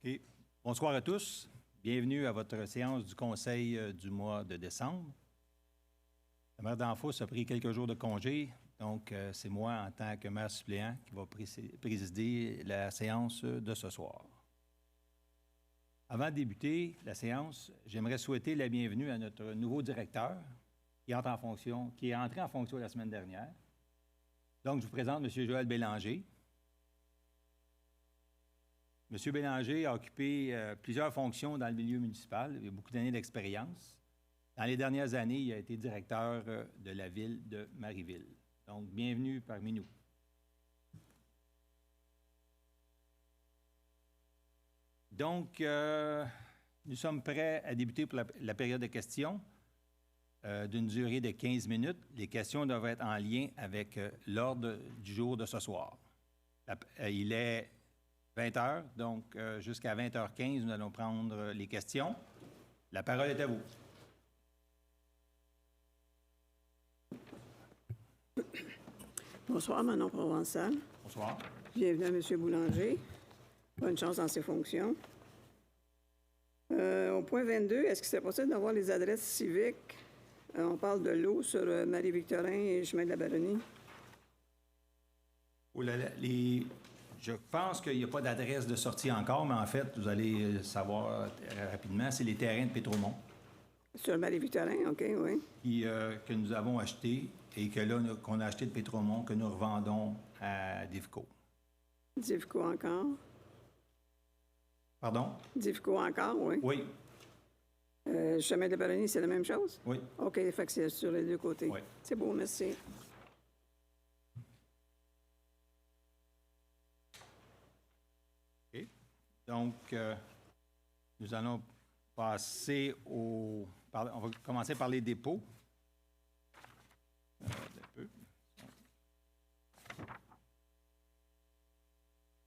Et bonsoir à tous. Bienvenue à votre séance du Conseil du mois de décembre. Le maire d'Anfos a pris quelques jours de congé, donc c'est moi, en tant que maire suppléant, qui va présider la séance de ce soir. Avant de débuter la séance, j'aimerais souhaiter la bienvenue à notre nouveau directeur qui est entré en fonction la semaine dernière. Donc, je vous présente M. Joël Bélanger. M. Bélanger a occupé plusieurs fonctions dans le milieu municipal. Il a beaucoup d'années d'expérience. Dans les dernières années, il a été directeur de la ville de Marieville. Donc, bienvenue parmi nous. Donc, nous sommes prêts à débuter pour la période de questions d'une durée de 15 minutes. Les questions doivent être en lien avec l'ordre du jour de ce soir. Il est 20 heures, donc jusqu'à 20h15, nous allons prendre les questions. La parole est à vous. Bonsoir, Manon Provençal. Bonsoir. Bienvenue à M. Boulanger. Bonne chance dans ses fonctions. Au point 22, est-ce que c'est possible d'avoir les adresses civiques? On parle de l'eau sur Marie-Victorin et chemin de la Baronnie. Oh là là, je pense qu'il n'y a pas d'adresse de sortie encore, mais en fait, vous allez savoir rapidement, c'est les terrains de Pétromont. Sur Marie-Victorin, OK, oui. Que nous avons achetés et que là, qu'on a acheté de Pétromont, que nous revendons à Divco. Divco encore? Pardon? Divco encore, oui. Oui. Chemin de la Baronnie, c'est la même chose? Oui. OK, fait que c'est sur les deux côtés. Oui. C'est beau, merci. OK. Donc, nous allons passer on va commencer par les dépôts.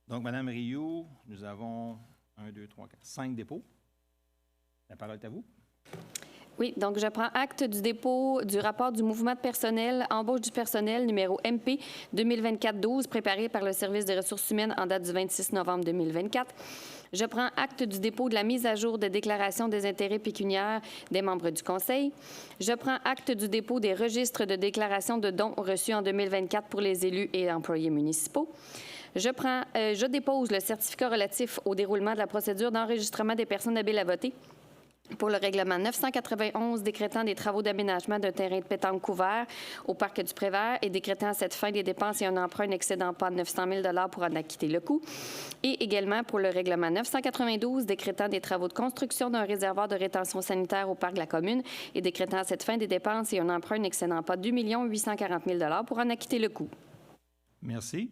Donc, Mme Rioux, nous avons 1, 2, 3, 4, 5 dépôts. La parole est à vous. Oui, donc je prends acte du dépôt du rapport du mouvement de personnel, embauche du personnel numéro MP 2024-12, préparé par le Service des ressources humaines en date du 26 novembre 2024. Je prends acte du dépôt de la mise à jour des déclarations des intérêts pécuniaires des membres du Conseil. Je prends acte du dépôt des registres de déclaration de dons reçus en 2024 pour les élus et employés municipaux. Je dépose le certificat relatif au déroulement de la procédure d'enregistrement des personnes habiles à voter pour le règlement 991 décrétant des travaux d'aménagement d'un terrain de pétanque couvert au parc du Prévert et décrétant à cette fin des dépenses et un emprunt n'excédant pas 900 000 pour en acquitter le coût. Et également pour le règlement 992 décrétant des travaux de construction d'un réservoir de rétention sanitaire au parc de la commune et décrétant à cette fin des dépenses et un emprunt n'excédant pas 2 840 000 pour en acquitter le coût. Merci.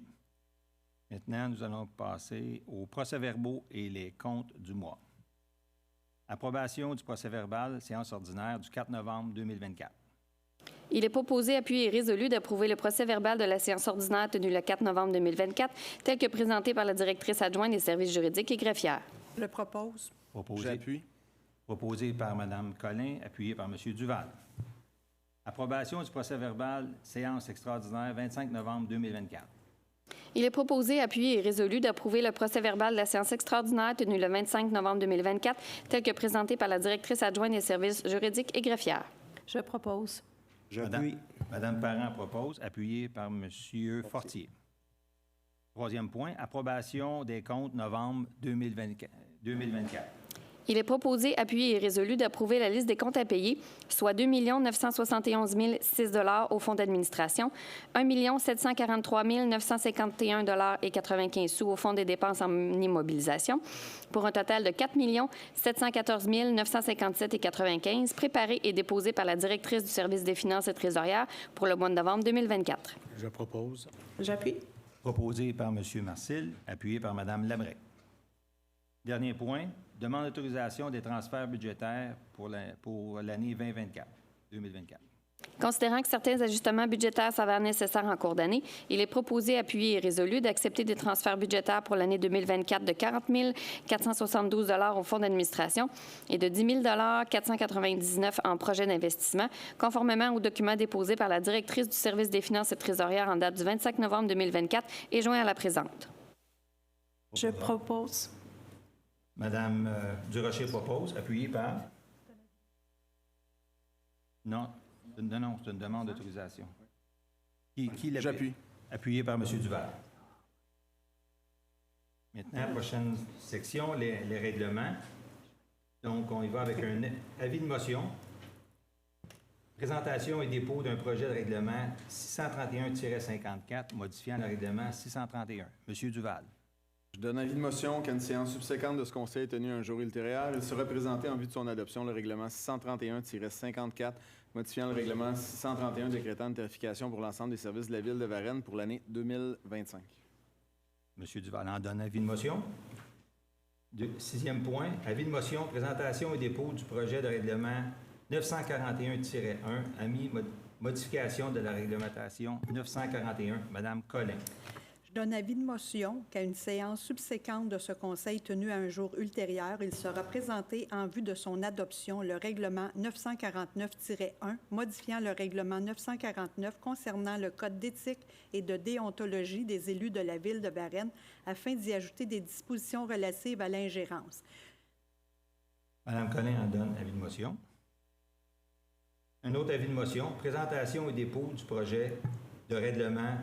Maintenant, nous allons passer aux procès-verbaux et les comptes du mois. Approbation du procès-verbal, séance ordinaire du 4 novembre 2024. Il est proposé, appuyé et résolu d'approuver le procès-verbal de la séance ordinaire tenue le 4 novembre 2024, tel que présenté par la directrice adjointe des services juridiques et greffières. Je le propose. J'appuie. Proposé par Mme Collin, appuyé par M. Duval. Approbation du procès-verbal, séance extraordinaire 25 novembre 2024. Il est proposé, appuyé et résolu d'approuver le procès-verbal de la séance extraordinaire tenue le 25 novembre 2024, tel que présenté par la directrice adjointe des services juridiques et greffières. Je propose. J'appuie. Mme Parent propose, appuyé par M. Fortier. Troisième point, approbation des comptes novembre 2024. Il est proposé, appuyé et résolu d'approuver la liste des comptes à payer, soit 2 971 006 au fonds d'administration, 1 743 951 95 au fonds des dépenses en immobilisation, pour un total de 4 714 957 95, préparé et déposé par la directrice du service des finances et trésorières pour le mois de novembre 2024. Je propose. J'appuie. Proposé par M. Marcil, appuyé par Mme Labrec. Dernier point, demande d'autorisation des transferts budgétaires pour l'année 2024. Considérant que certains ajustements budgétaires s'avèrent nécessaires en cours d'année, il est proposé, appuyé et résolu d'accepter des transferts budgétaires pour l'année 2024 de 40 472 au fonds d'administration et de 10 499 en projet d'investissement, conformément aux documents déposés par la directrice du service des finances et trésorières en date du 25 novembre 2024 et joints à la présente. Je propose. Madame Durocher propose, appuyé par... Non, c'est une demande d'autorisation. Qui l'appuie? J'appuie. Appuyé par M. Duval. Maintenant, prochaine section, les règlements. Donc, on y va avec un avis de motion. Présentation et dépôt d'un projet de règlement 631-54, modifiant le règlement 631. M. Duval. Je donne avis de motion qu'à une séance subséquente de ce Conseil tenue un jour ultérieur, il sera présenté en vue de son adoption le règlement 631-54, modifiant le règlement 631 décrétant une tarification pour l'ensemble des services de la Ville de Varennes pour l'année 2025. M. Duval en donne avis de motion. Sixième point, avis de motion, présentation et dépôt du projet de règlement 941-1, ami modification de la réglementation 941. Madame Collin. Je donne avis de motion qu'à une séance subséquente de ce Conseil tenue à un jour ultérieur, il sera présenté en vue de son adoption le règlement 949-1, modifiant le règlement 949 concernant le code d'éthique et de déontologie des élus de la Ville de Varennes afin d'y ajouter des dispositions relatives à l'ingérence. Madame Collin en donne avis de motion. Un autre avis de motion, présentation et dépôt du projet de règlement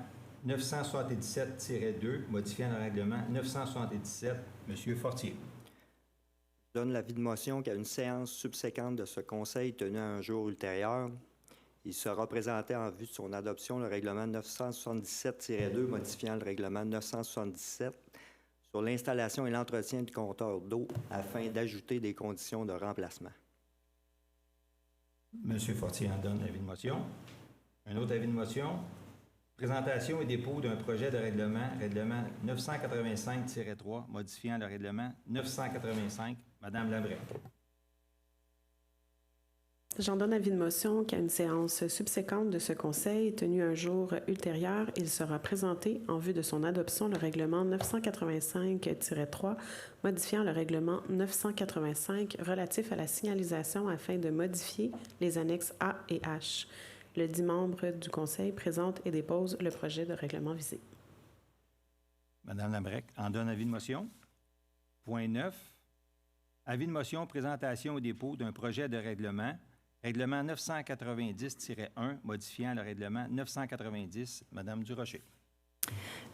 977-2, modifiant le règlement 977. M. Fortier. Je donne l'avis de motion qu'à une séance subséquente de ce Conseil tenue à un jour ultérieur, il sera présenté en vue de son adoption le règlement 977-2, modifiant le règlement 977 sur l'installation et l'entretien du compteur d'eau afin d'ajouter des conditions de remplacement. M. Fortier en donne avis de motion. Un autre avis de motion. Présentation et dépôt d'un projet de règlement 985-3, modifiant le règlement 985. Madame Labrec. J'en donne avis de motion qu'à une séance subséquente de ce Conseil tenue un jour ultérieur, il sera présenté en vue de son adoption le règlement 985-3, modifiant le règlement 985 relatif à la signalisation afin de modifier les annexes A et H. Le 10 membres du Conseil présente et dépose le projet de règlement visé. Madame Labrec en donne avis de motion. Point 9. Avis de motion, présentation et dépôt d'un projet de règlement 990-1, modifiant le règlement 990. Madame Durocher.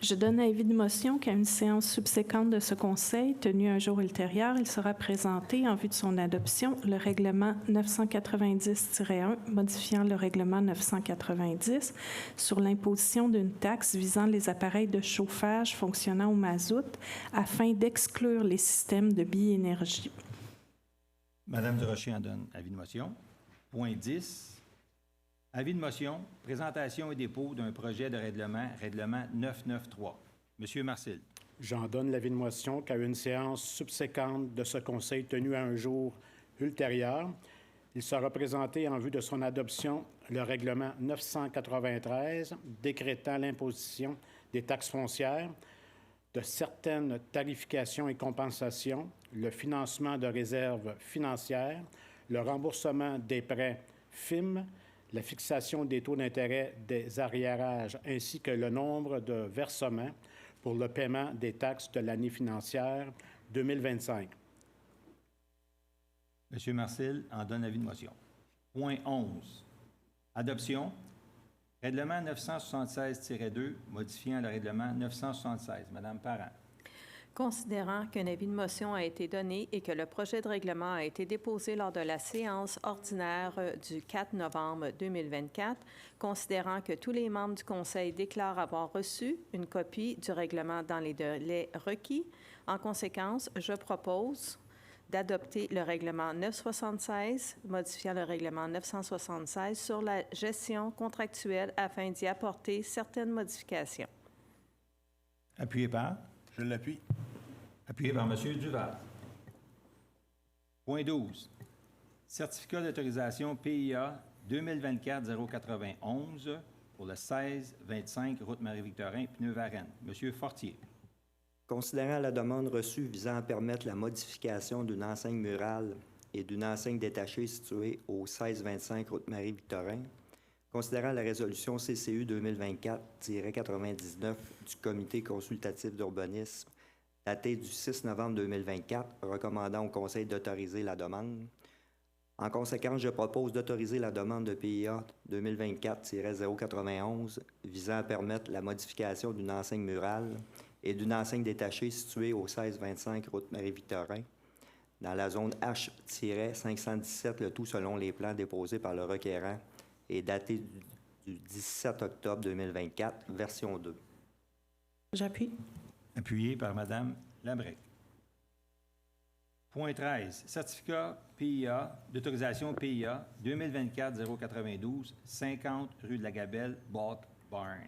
Je donne avis de motion qu'à une séance subséquente de ce Conseil, tenue un jour ultérieur, il sera présenté, en vue de son adoption, le règlement 990-1, modifiant le règlement 990 sur l'imposition d'une taxe visant les appareils de chauffage fonctionnant au mazout afin d'exclure les systèmes de biénergie. Madame Durocher en donne avis de motion. Point 10. Avis de motion, présentation et dépôt d'un projet de règlement 993. Monsieur Marcil. J'en donne l'avis de motion qu'à une séance subséquente de ce Conseil tenu à un jour ultérieur, il sera présenté en vue de son adoption le règlement 993 décrétant l'imposition des taxes foncières, de certaines tarifications et compensations, le financement de réserves financières, le remboursement des prêts FIM, la fixation des taux d'intérêt des arriérages ainsi que le nombre de versements pour le paiement des taxes de l'année financière 2025. M. Marcil en donne avis de motion. Point 11. Adoption. Règlement 976-2, modifiant le règlement 976. Madame Parent. Considérant qu'un avis de motion a été donné et que le projet de règlement a été déposé lors de la séance ordinaire du 4 novembre 2024, considérant que tous les membres du Conseil déclarent avoir reçu une copie du règlement dans les délais requis, en conséquence, je propose d'adopter le règlement 976, modifiant le règlement 976 sur la gestion contractuelle afin d'y apporter certaines modifications. Appuyé par? Je l'appuie. Appuyé par M. Duval. Point 12. Certificat d'autorisation PIA 2024-091 pour le 16-25 route Marie-Victorin, Pneu-Varennes. M. Fortier. Considérant la demande reçue visant à permettre la modification d'une enseigne murale et d'une enseigne détachée située au 16-25 route Marie-Victorin, considérant la résolution CCU 2024-99 du Comité consultatif d'urbanisme daté du 6 novembre 2024, recommandant au Conseil d'autoriser la demande. En conséquence, je propose d'autoriser la demande de PIA 2024-091 visant à permettre la modification d'une enseigne murale et d'une enseigne détachée située au 1625 route Marie-Victorin, dans la zone H-517, le tout selon les plans déposés par le requérant et daté du 17 octobre 2024, version 2. J'appuie. Appuyé par Mme Labrec. Point 13. Certificat PIA d'autorisation PIA 2024-092, 50 rue de la Gabelle, Bock Barn.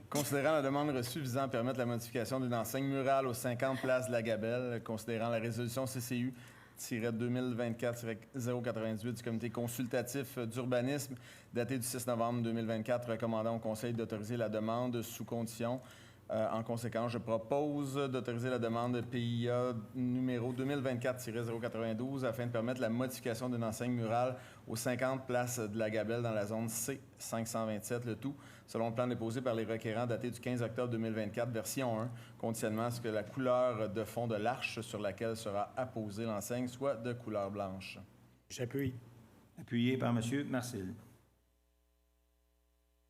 Considérant la demande reçue visant à permettre la modification d'une enseigne murale aux 50 places de la Gabelle, considérant la résolution CCU-2024-098 du comité consultatif d'urbanisme daté du 6 novembre 2024, recommandant au Conseil d'autoriser la demande sous condition. En conséquence, je propose d'autoriser la demande PIA numéro 2024-092 afin de permettre la modification d'une enseigne murale aux 50 places de la Gabelle dans la zone C527, le tout selon le plan déposé par les requérants daté du 15 octobre 2024, version 1, conditionnement à ce que la couleur de fond de l'arche sur laquelle sera apposée l'enseigne soit de couleur blanche. J'appuie. Appuyé par M. Marcil.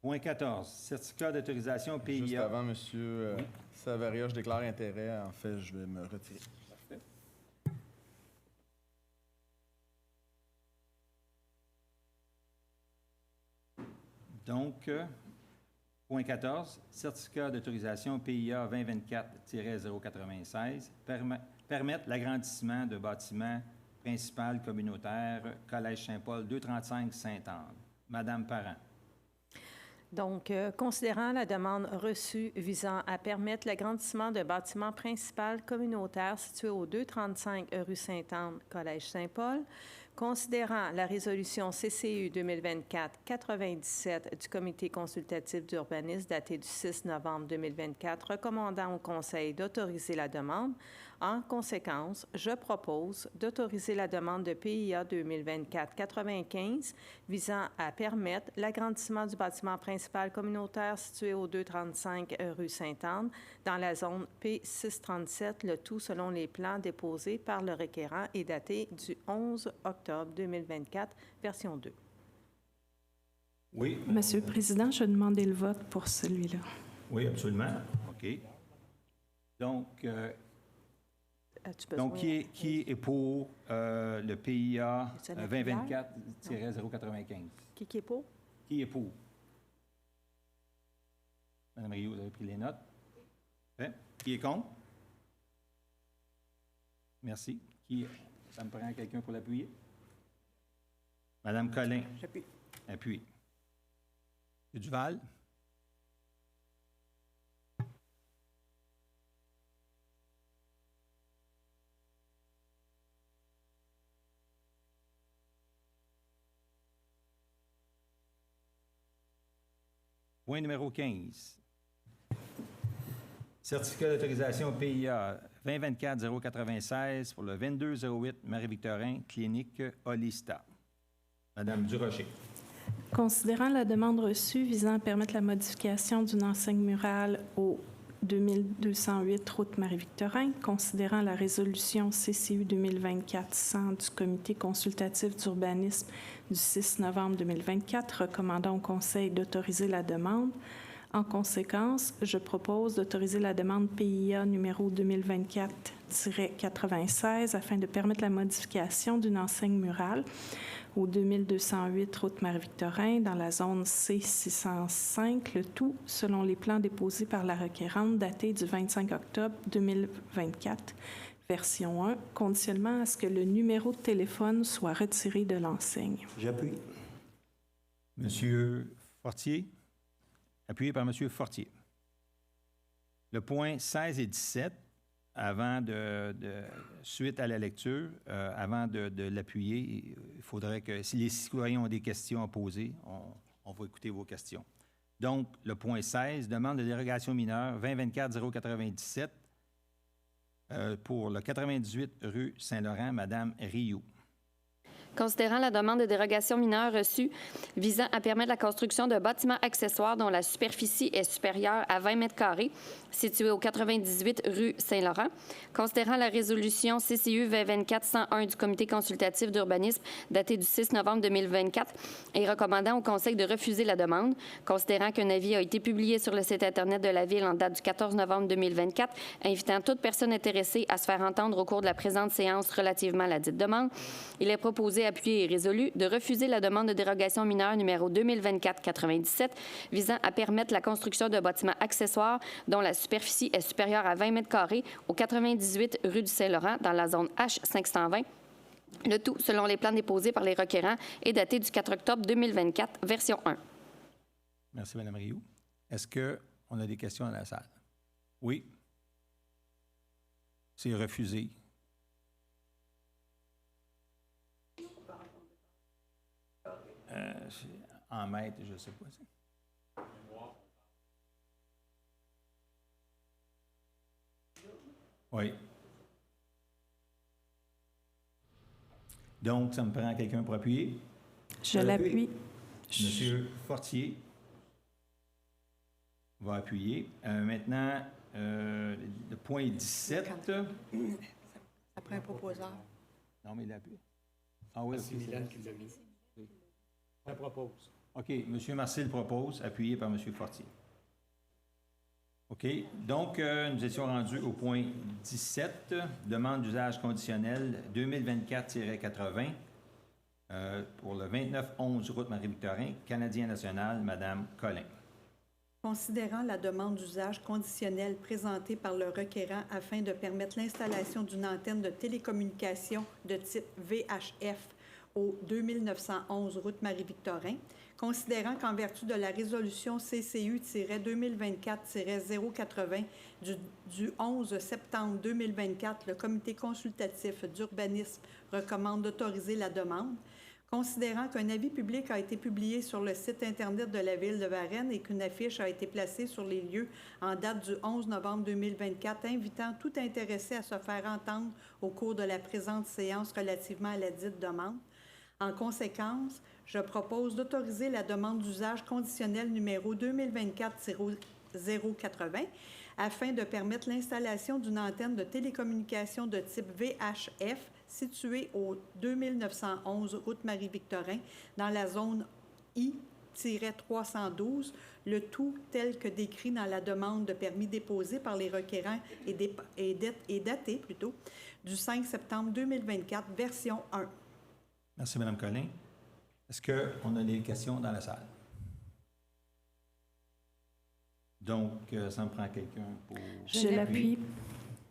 Point 14. Certificat d'autorisation PIA. Juste avant, M. Savaria, je déclare intérêt. En fait, je vais me retirer. Parfait. Donc, point 14. Certificat d'autorisation PIA 2024-096 permettre l'agrandissement de bâtiments principal communautaire Collège Saint-Paul 235 Sainte-Anne. Madame Parent. Donc, considérant la demande reçue visant à permettre l'agrandissement de bâtiments principal communautaire situé au 235 rue Sainte-Anne, Collège Saint-Paul, considérant la résolution CCU 2024-97 du comité consultatif d'urbanisme datée du 6 novembre 2024, recommandant au Conseil d'autoriser la demande, en conséquence, je propose d'autoriser la demande de PIA 2024-95 visant à permettre l'agrandissement du bâtiment principal communautaire situé au 235 rue Sainte-Anne dans la zone P637, le tout selon les plans déposés par le requérant et daté du 11 octobre 2024, version 2. Oui. Monsieur le Président, je demandais le vote pour celui-là. Oui, absolument. OK. Donc, qui est pour le PIA 2024-095? Qui est pour? Qui est pour? Madame Rio, vous avez pris les notes. Fait. Qui est contre? Merci. Ça me prend quelqu'un pour l'appuyer? Madame Collin. J'appuie. Appuie. M. Duval. Point numéro 15. Certificat d'autorisation PIA 2024-096 pour le 2208 Marie-Victorin, clinique Holista. Madame Durocher. Considérant la demande reçue visant à permettre la modification d'une enseigne murale au 2208 route Marie-Victorin, considérant la résolution CCU 2024-100 du comité consultatif d'urbanisme du 6 novembre 2024, recommandant au Conseil d'autoriser la demande. En conséquence, je propose d'autoriser la demande PIA numéro 2024-96 afin de permettre la modification d'une enseigne murale au 2208 route Marie-Victorin dans la zone C605, le tout selon les plans déposés par la requérante datés du 25 octobre 2024, version 1, conditionnement à ce que le numéro de téléphone soit retiré de l'enseigne. J'appuie. Monsieur Fortier. Appuyé par Monsieur Fortier. Le point 16 et 17, suite à la lecture, avant de l'appuyer, il faudrait que, si les citoyens ont des questions à poser, on va écouter vos questions. Donc, le point 16, demande de dérogation mineure 2024-097 pour le 98 rue Saint-Laurent, Madame Rioux. Considérant la demande de dérogation mineure reçue visant à permettre la construction de bâtiments accessoires dont la superficie est supérieure à 20 mètres carrés, situé au 98 rue Saint-Laurent. Considérant la résolution CCU 2024-101 du Comité consultatif d'urbanisme datée du 6 novembre 2024 et recommandant au Conseil de refuser la demande. Considérant qu'un avis a été publié sur le site Internet de la Ville en date du 14 novembre 2024, invitant toute personne intéressée à se faire entendre au cours de la présente séance relativement à la dite demande, il est proposé, appuyé et résolu, de refuser la demande de dérogation mineure numéro 2024-97 visant à permettre la construction de bâtiments accessoires dont la superficie est supérieure à 20 mètres carrés au 98 rue du Saint-Laurent dans la zone H520. Le tout selon les plans déposés par les requérants et daté du 4 octobre 2024, version 1. Merci, Mme Rioux. Est-ce qu'on a des questions dans la salle? Oui. C'est refusé. En mètres, je ne sais pas. Oui. Donc, ça me prend quelqu'un pour appuyer. Je l'appuie. Monsieur Fortier va appuyer. Maintenant, le point 17. Après un proposeur. Non, mais il appuie. Ah oui, C'est Mylène qui l'a mis. Elle propose. OK. M. Marcil propose, appuyé par M. Fortier. OK. Donc, nous étions rendus au point 17, demande d'usage conditionnel 2024-80 pour le 2911 route Marie-Victorin, Canadien national, Mme Collin. Considérant la demande d'usage conditionnel présentée par le requérant afin de permettre l'installation d'une antenne de télécommunication de type VHF au 2911 route Marie-Victorin, considérant qu'en vertu de la résolution CCU-2024-080 du 11 septembre 2024, le Comité consultatif d'urbanisme recommande d'autoriser la demande, considérant qu'un avis public a été publié sur le site Internet de la Ville de Varennes et qu'une affiche a été placée sur les lieux en date du 11 novembre 2024, invitant tout intéressé à se faire entendre au cours de la présente séance relativement à la dite demande. En conséquence, je propose d'autoriser la demande d'usage conditionnel numéro 2024-080 afin de permettre l'installation d'une antenne de télécommunication de type VHF située au 2911 route Marie-Victorin dans la zone I-312, le tout tel que décrit dans la demande de permis déposée par les requérants et daté du 5 septembre 2024, version 1. Merci, Mme Collin. Est-ce qu'on a des questions dans la salle? Donc, ça me prend quelqu'un pour... Je l'appuie.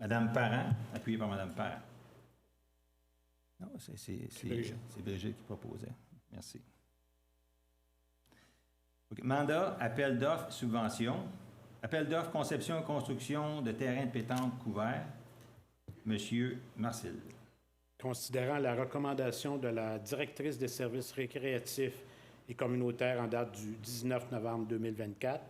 Mme Parent, appuyée par Mme Parent. Non, c'est Brigitte qui proposait. Merci. Okay. Mandat, appel d'offres, subvention. Appel d'offres, conception et construction de terrains de pétanque couverts. Monsieur Marcil. Considérant la recommandation de la directrice des services récréatifs et communautaires en date du 19 novembre 2024,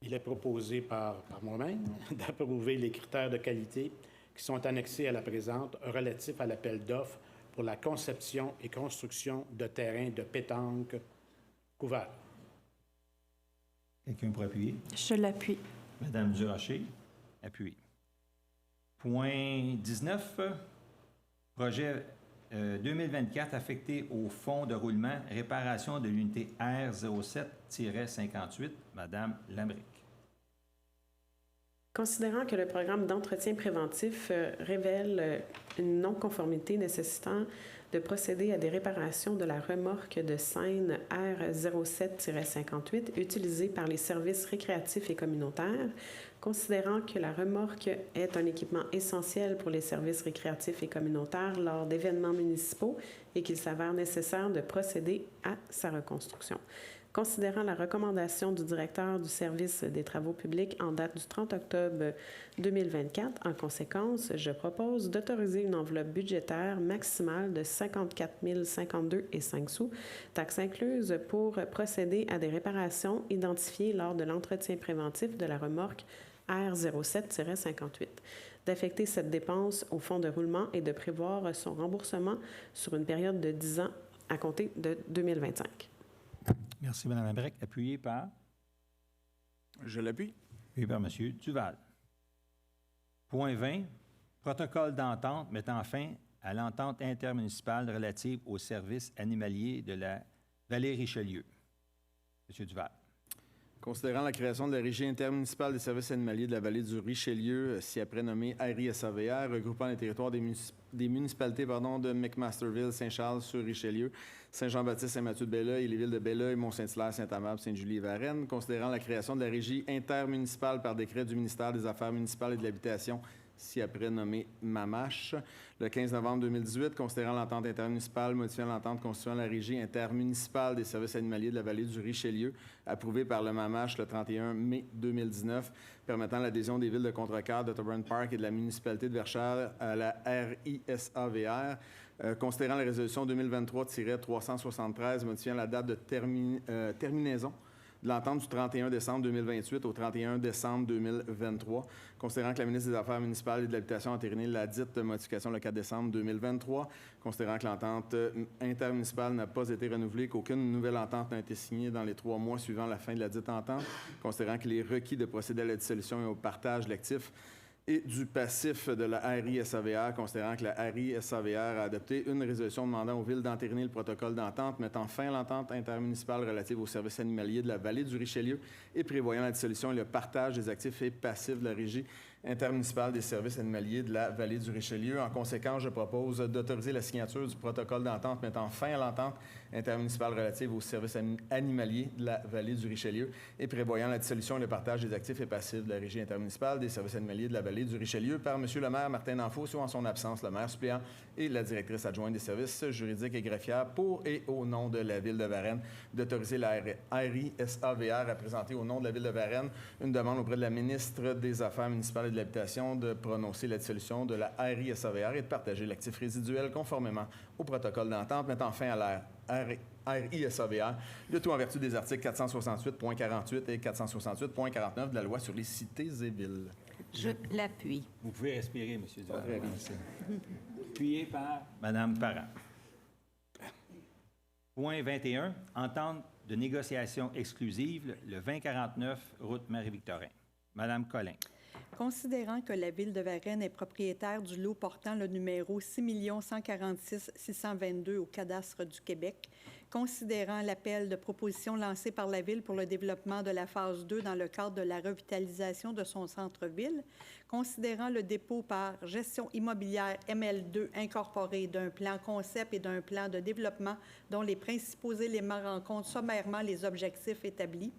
il est proposé par moi-même d'approuver les critères de qualité qui sont annexés à la présente relatifs à l'appel d'offres pour la conception et construction de terrains de pétanque couverts. Quelqu'un pour appuyer? Je l'appuie. Madame Durocher, appuie. Point 19, projet 2024 affecté au fonds de roulement, réparation de l'unité R07-58, Madame Lambric. Considérant que le programme d'entretien préventif révèle une non-conformité nécessitant de procéder à des réparations de la remorque de Seine R07-58 utilisée par les services récréatifs et communautaires, considérant que la remorque est un équipement essentiel pour les services récréatifs et communautaires lors d'événements municipaux et qu'il s'avère nécessaire de procéder à sa reconstruction. Considérant la recommandation du directeur du service des travaux publics en date du 30 octobre 2024, en conséquence, je propose d'autoriser une enveloppe budgétaire maximale de 54 052,05 sous, taxes incluses, pour procéder à des réparations identifiées lors de l'entretien préventif de la remorque R07-58. d'affecter cette dépense au fonds de roulement et de prévoir son remboursement sur une période de 10 ans à compter de 2025. Merci, Mme Abrec. Appuyé par? Je l'appuie. Appuyé par M. Duval. Point 20. Protocole d'entente mettant fin à l'entente intermunicipale relative aux services animaliers de la vallée Richelieu. M. Duval. Considérant la création de la Régie intermunicipale des services animaliers de la vallée du Richelieu, ci-après nommée ARI-SAVR, regroupant les territoires des municipalités de McMasterville, Saint-Charles-sur-Richelieu, Saint-Jean-Baptiste, Saint-Mathieu-de-Belleuil et les villes de Belleuil, Mont-Saint-Hilaire, Saint-Amable, Sainte-Julie et Varennes, considérant la création de la Régie intermunicipale par décret du ministère des Affaires municipales et de l'Habitation, ci-après nommé MAMACH, le 15 novembre 2018, considérant l'entente intermunicipale modifiant l'entente constituant la Régie intermunicipale des services animaliers de la vallée du Richelieu, approuvée par le MAMACH le 31 mai 2019, permettant l'adhésion des villes de Contrecoeur, de Thorburn Park et de la municipalité de Verchères à la RISAVR, considérant la résolution 2023-373 modifiant la date de terminaison de l'entente du 31 décembre 2028 au 31 décembre 2023, considérant que la ministre des Affaires municipales et de l'Habitation a entériné la dite modification le 4 décembre 2023, considérant que l'entente intermunicipale n'a pas été renouvelée, qu'aucune nouvelle entente n'a été signée dans les 3 mois suivant la fin de la dite entente, considérant qu'il est requis de procéder à la dissolution et au partage de l'actif et du passif de la RISAVR, considérant que la RISAVR a adopté une résolution demandant aux villes d'entériner le protocole d'entente mettant fin à l'entente intermunicipale relative aux services animaliers de la vallée du Richelieu et prévoyant la dissolution et le partage des actifs et passifs de la Régie intermunicipale des services animaliers de la vallée du Richelieu. En conséquence, je propose d'autoriser la signature du protocole d'entente mettant fin à l'entente intermunicipale relative aux services animaliers de la vallée du Richelieu et prévoyant la dissolution et le partage des actifs et passifs de la Régie intermunicipale des services animaliers de la vallée du Richelieu par M. le maire Martin Danfos ou en son absence, le maire suppléant et la directrice adjointe des services juridiques et greffières pour et au nom de la Ville de Varennes d'autoriser la RISAVR à présenter au nom de la Ville de Varennes une demande auprès de la ministre des Affaires municipales et de l'Habitation de prononcer la dissolution de la RISAVR et de partager l'actif résiduel conformément au protocole d'entente mettant fin à la RISAVR, le tout en vertu des articles 468.48 et 468.49 de la Loi sur les cités et villes. Je l'appuie. Vous pouvez respirer, M. Duval. Appuyé par Mme Parent. Point 21. Entente de négociation exclusive, le 2049, route Marie-Victorin. Mme Collin. Considérant que la Ville de Varennes est propriétaire du lot portant le numéro 6 146 622 au cadastre du Québec, considérant l'appel de proposition lancé par la Ville pour le développement de la phase 2 dans le cadre de la revitalisation de son centre-ville, considérant le dépôt par Gestion immobilière ML2 incorporé d'un plan concept et d'un plan de développement dont les principaux éléments rencontrent sommairement les objectifs établis,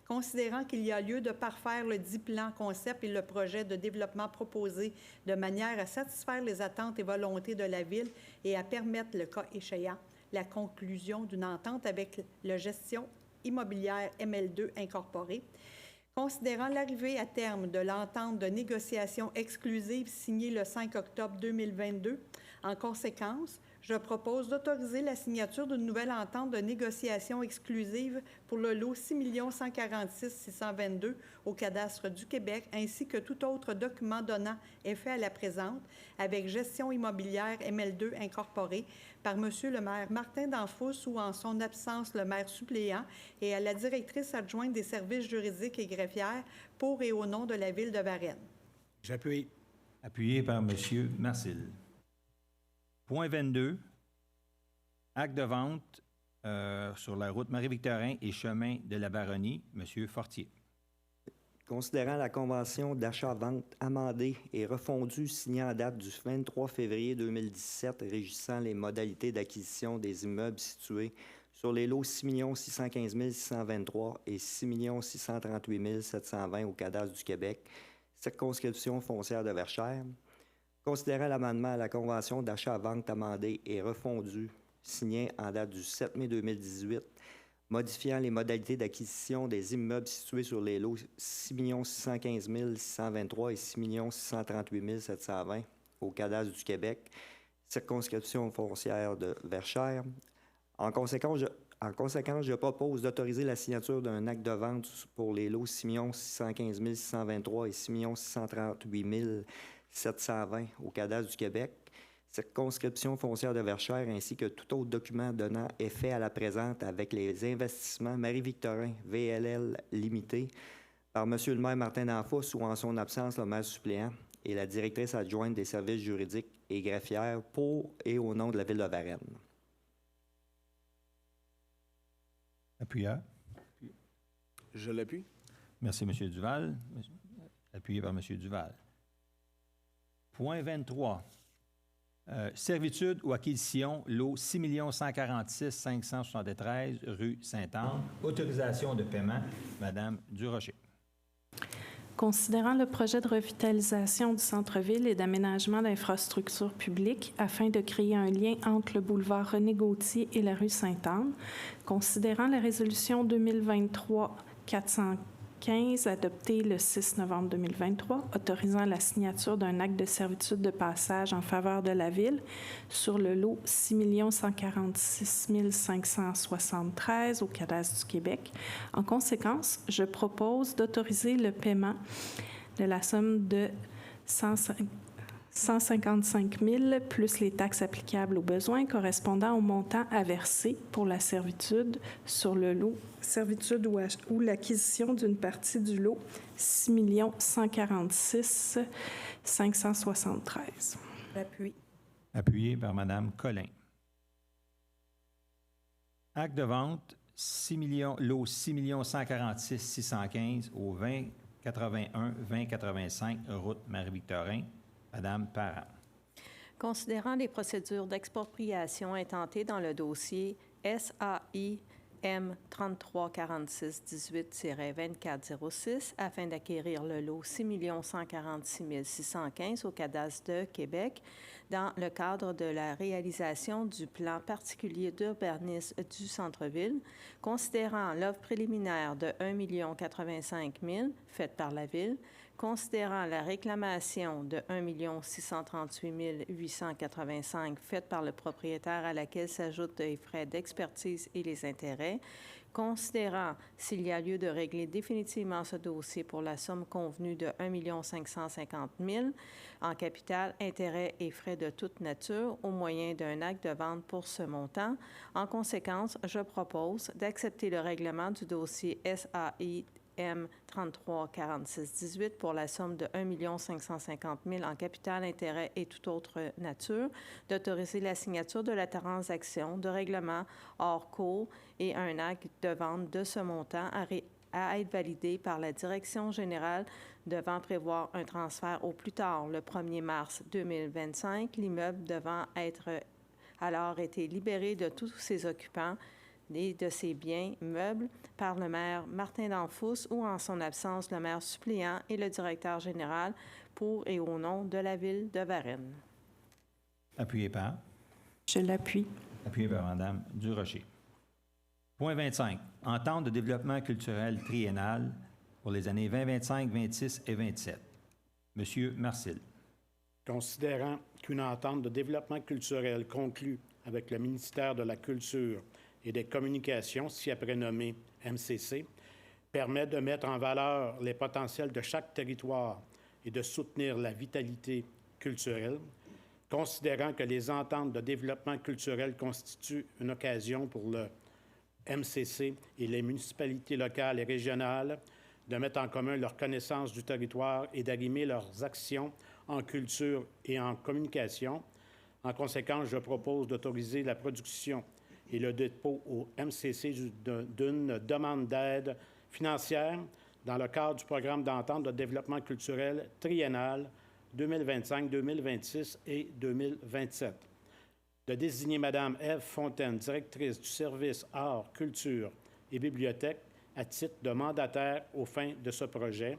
considérant qu'il y a lieu de parfaire le dit plan concept et le projet de développement proposé de manière à satisfaire les attentes et volontés de la Ville et à permettre, le cas échéant, la conclusion d'une entente avec le Gestion immobilière ML2 incorporé, considérant l'arrivée à terme de l'entente de négociation exclusive signée le 5 octobre 2022. En conséquence, je propose d'autoriser la signature d'une nouvelle entente de négociation exclusive pour le lot 6 146 622 au cadastre du Québec, ainsi que tout autre document donnant effet à la présente, avec Gestion immobilière ML2 incorporée, par M. le maire Martin Danfos ou en son absence le maire suppléant et à la directrice adjointe des services juridiques et greffières pour et au nom de la Ville de Varennes. J'appuie. Appuyé par M. Marcil. Point 22. Acte de vente sur la route Marie-Victorin et chemin de la Baronnie, M. Fortier. Considérant la convention d'achat-vente amendée et refondue signée en date du 23 février 2017 régissant les modalités d'acquisition des immeubles situés sur les lots 6 615 623 et 6 638 720 au cadastre du Québec, circonscription foncière de Verchères, considérant l'amendement à la convention d'achat-vente amendée et refondue signée en date du 7 mai 2018, modifiant les modalités d'acquisition des immeubles situés sur les lots 6 615 623 et 6 638 720 au cadastre du Québec, circonscription foncière de Verchères. En conséquence, je propose d'autoriser la signature d'un acte de vente pour les lots 6 615 623 et 6 638 720 au cadastre du Québec, circonscription foncière de Verchères, ainsi que tout autre document donnant effet à la présente avec les investissements Marie-Victorin, VLL Limité, par M. le maire Martin Danfous ou en son absence, le maire suppléant et la directrice adjointe des services juridiques et greffières pour et au nom de la Ville de Varennes. Appuyeur. Je l'appuie. Merci, M. Duval. Appuyé par M. Duval. Point 23. Servitude ou acquisition, lot 6 146 573 rue Sainte-Anne. Autorisation de paiement, Mme Durocher. Considérant le projet de revitalisation du centre-ville et d'aménagement d'infrastructures publiques afin de créer un lien entre le boulevard René-Gauthier et la rue Sainte-Anne, considérant la résolution 2023-415 adoptée le 6 novembre 2023, autorisant la signature d'un acte de servitude de passage en faveur de la Ville sur le lot 6 146 573 au cadastre du Québec. En conséquence, je propose d'autoriser le paiement de la somme de 155 000 plus les taxes applicables aux besoins correspondant au montant à verser pour la servitude sur le lot servitude ou l'acquisition d'une partie du lot 6 146 573. J'appuie. Appuyé par Mme Collin. Acte de vente, lot 6 146 615 au 2081 2085 route Marie-Victorin. Madame Parent. Considérant les procédures d'expropriation intentées dans le dossier SAI M334618-2406 afin d'acquérir le lot 6 146 615 au cadastre de Québec dans le cadre de la réalisation du plan particulier d'urbanisme du centre-ville, considérant l'offre préliminaire de 1 085 000 faite par la Ville, considérant la réclamation de 1 638 885 faite par le propriétaire à laquelle s'ajoutent les frais d'expertise et les intérêts, considérant s'il y a lieu de régler définitivement ce dossier pour la somme convenue de 1 550 000 en capital, intérêts et frais de toute nature au moyen d'un acte de vente pour ce montant. En conséquence, je propose d'accepter le règlement du dossier SAI M334618 pour la somme de 1 550 000 en capital, intérêt et toute autre nature, d'autoriser la signature de la transaction de règlement hors cours et un acte de vente de ce montant à être validé par la Direction générale devant prévoir un transfert au plus tard le 1er mars 2025, l'immeuble devant être alors été libéré de tous ses occupants et de ses biens meubles par le maire Martin Danfous ou, en son absence, le maire suppléant et le directeur général pour et au nom de la Ville de Varennes. Appuyé par? Je l'appuie. Appuyé par Mme Durocher. Point 25. Entente de développement culturel triennal pour les années 2025, 26 et 27. Monsieur Marcil. Considérant qu'une entente de développement culturel conclue avec le ministère de la Culture et des Communications, ci-après nommé MCC, permet de mettre en valeur les potentiels de chaque territoire et de soutenir la vitalité culturelle, considérant que les ententes de développement culturel constituent une occasion pour le MCC et les municipalités locales et régionales de mettre en commun leur connaissance du territoire et d'animer leurs actions en culture et en communication. En conséquence, je propose d'autoriser la production et le dépôt au MCC d'une demande d'aide financière dans le cadre du programme d'entente de développement culturel triennal 2025, 2026 et 2027. De désigner Mme Ève Fontaine, directrice du service Arts, Culture et Bibliothèque, à titre de mandataire aux fins de ce projet,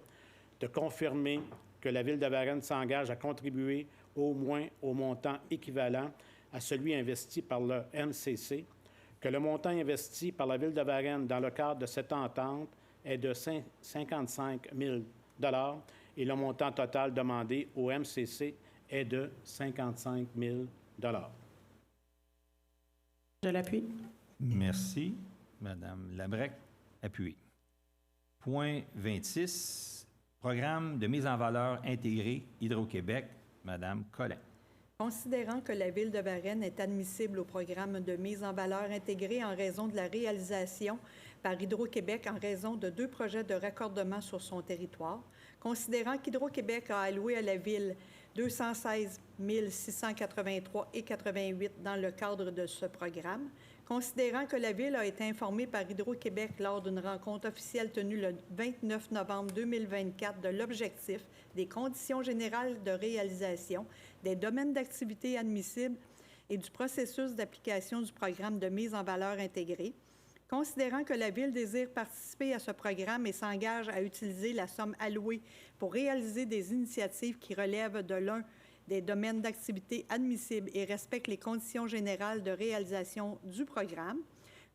de confirmer que la Ville de Varennes s'engage à contribuer au moins au montant équivalent à celui investi par le MCC, que le montant investi par la Ville de Varennes dans le cadre de cette entente est de 55 000 et le montant total demandé au MCC est de 55 000 Je l'appuie. Merci. Madame Labrec, appuyé. Point 26. Programme de mise en valeur intégré Hydro-Québec Madame Collin. Considérant que la Ville de Varennes est admissible au programme de mise en valeur intégré en raison de la réalisation par Hydro-Québec en raison de 2 projets de raccordement sur son territoire, considérant qu'Hydro-Québec a alloué à la Ville 216 683,88 dans le cadre de ce programme, considérant que la Ville a été informée par Hydro-Québec lors d'une rencontre officielle tenue le 29 novembre 2024 de l'objectif, des conditions générales de réalisation, des domaines d'activité admissibles et du processus d'application du programme de mise en valeur intégrée, considérant que la Ville désire participer à ce programme et s'engage à utiliser la somme allouée pour réaliser des initiatives qui relèvent de l'un des domaines d'activité admissibles et respectent les conditions générales de réalisation du programme,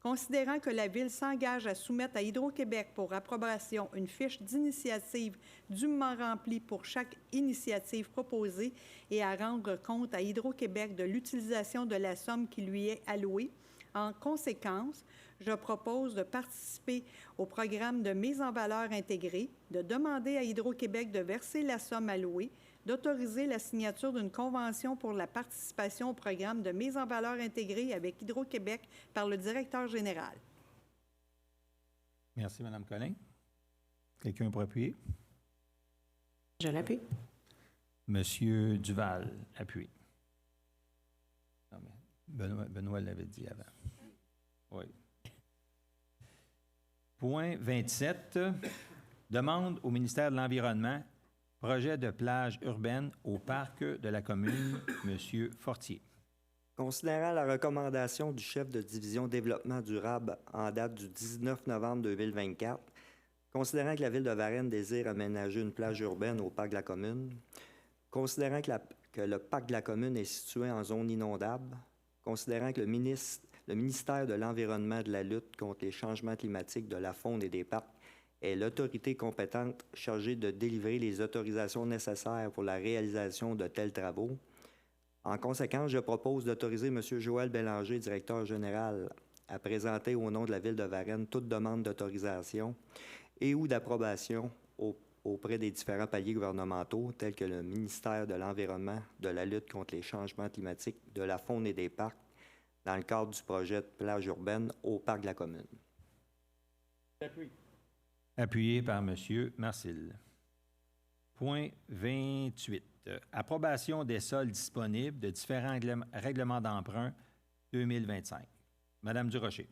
considérant que la Ville s'engage à soumettre à Hydro-Québec pour approbation une fiche d'initiative dûment remplie pour chaque initiative proposée et à rendre compte à Hydro-Québec de l'utilisation de la somme qui lui est allouée. En conséquence, je propose de participer au programme de mise en valeur intégrée, de demander à Hydro-Québec de verser la somme allouée, d'autoriser la signature d'une convention pour la participation au programme de mise en valeur intégrée avec Hydro-Québec par le directeur général. Merci, Mme Collin. Quelqu'un pour appuyer? Je l'appuie. Monsieur Duval, appuie. Non, mais Benoît l'avait dit avant. Oui. Point 27. Demande au ministère de l'Environnement projet de plage urbaine au parc de la commune, M. Fortier. Considérant la recommandation du chef de division développement durable en date du 19 novembre 2024, considérant que la Ville de Varennes désire aménager une plage urbaine au parc de la commune, considérant que le parc de la commune est situé en zone inondable, considérant que le ministère de l'Environnement et de la lutte contre les changements climatiques, de la faune et des parcs est l'autorité compétente chargée de délivrer les autorisations nécessaires pour la réalisation de tels travaux. En conséquence, je propose d'autoriser M. Joël Bélanger, directeur général, à présenter au nom de la Ville de Varennes toute demande d'autorisation et ou d'approbation auprès des différents paliers gouvernementaux, tels que le ministère de l'Environnement, de la lutte contre les changements climatiques, de la faune et des parcs, dans le cadre du projet de plage urbaine au parc de la commune. Appuyé par M. Marcil. Point 28. Approbation des sols disponibles de différents règlements d'emprunt 2025. Madame Durocher.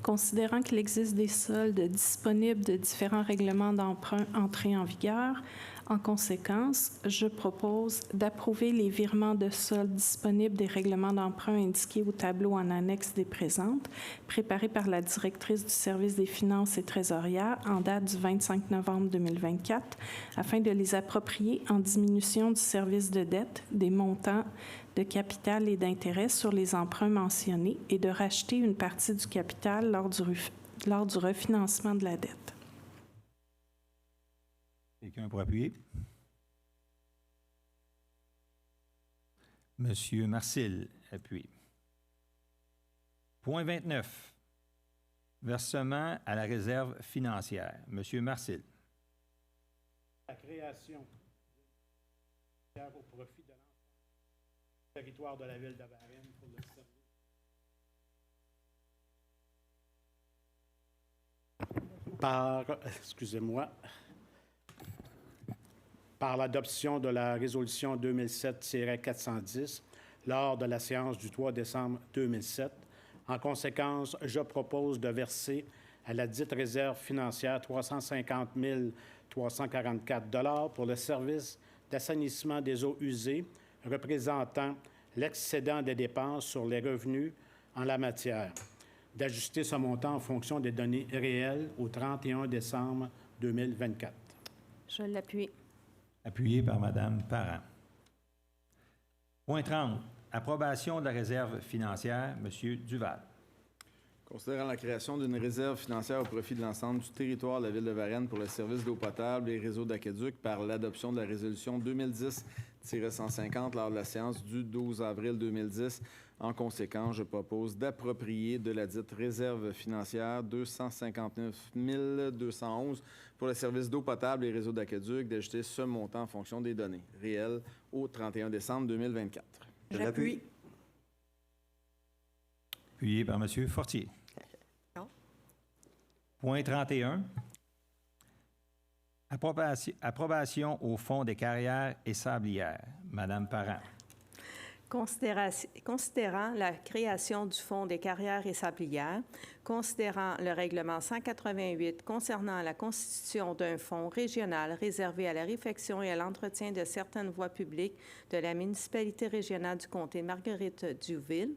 Considérant qu'il existe des soldes disponibles de différents règlements d'emprunt entrés en vigueur, en conséquence, je propose d'approuver les virements de soldes disponibles des règlements d'emprunt indiqués au tableau en annexe des présentes, préparés par la directrice du service des finances et trésorière en date du 25 novembre 2024, afin de les approprier en diminution du service de dette, des montants de capital et d'intérêt sur les emprunts mentionnés et de racheter une partie du capital lors du refinancement de la dette. Quelqu'un pour appuyer? Monsieur Marcil, appuie. Point 29. Versement à la réserve financière. Monsieur Marcil. La création au profit de l'ensemble du territoire de la Ville de Varennes pour le service. Par l'adoption de la résolution 2007-410 lors de la séance du 3 décembre 2007. En conséquence, je propose de verser à la dite réserve financière 350 344 $ pour le service d'assainissement des eaux usées, représentant l'excédent des dépenses sur les revenus en la matière, d'ajuster ce montant en fonction des données réelles au 31 décembre 2024. Je l'appuie. Appuyé par Mme Parent. Point 30. Approbation de la réserve financière. M. Duval. Considérant la création d'une réserve financière au profit de l'ensemble du territoire de la Ville de Varennes pour le service d'eau potable et réseau d'aqueduc par l'adoption de la résolution 2010-150 lors de la séance du 12 avril 2010, En conséquence, je propose d'approprier de la dite réserve financière 259 211 pour le service d'eau potable et réseau d'aqueduc, d'ajouter ce montant en fonction des données réelles au 31 décembre 2024. J'appuie. Appuyé par M. Fortier. Non. Point 31. Approbation au Fonds des carrières et sablières. Madame Parent. Considérant la création du Fonds des carrières et sablières, considérant le règlement 188 concernant la constitution d'un fonds régional réservé à la réfection et à l'entretien de certaines voies publiques de la municipalité régionale du comté Marguerite-Duville,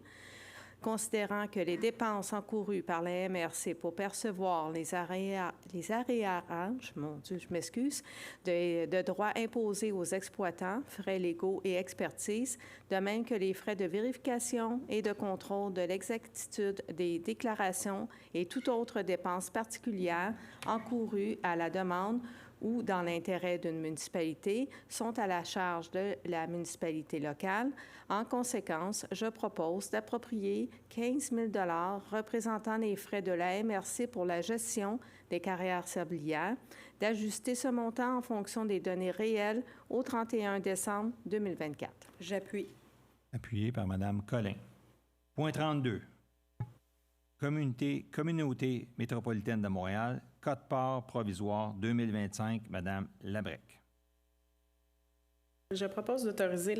considérant que les dépenses encourues par la MRC pour percevoir les arréarages, de droits imposés aux exploitants, frais légaux et expertise, de même que les frais de vérification et de contrôle de l'exactitude des déclarations et toute autre dépense particulière encourues à la demande ou dans l'intérêt d'une municipalité sont à la charge de la municipalité locale. En conséquence, je propose d'approprier 15 000 $ représentant les frais de la MRC pour la gestion des carrières sablières, d'ajuster ce montant en fonction des données réelles au 31 décembre 2024. J'appuie. Appuyé par Mme Collin. Point 32. Communauté métropolitaine de Montréal, quote-part provisoire 2025, Mme Labrec. Je propose d'autoriser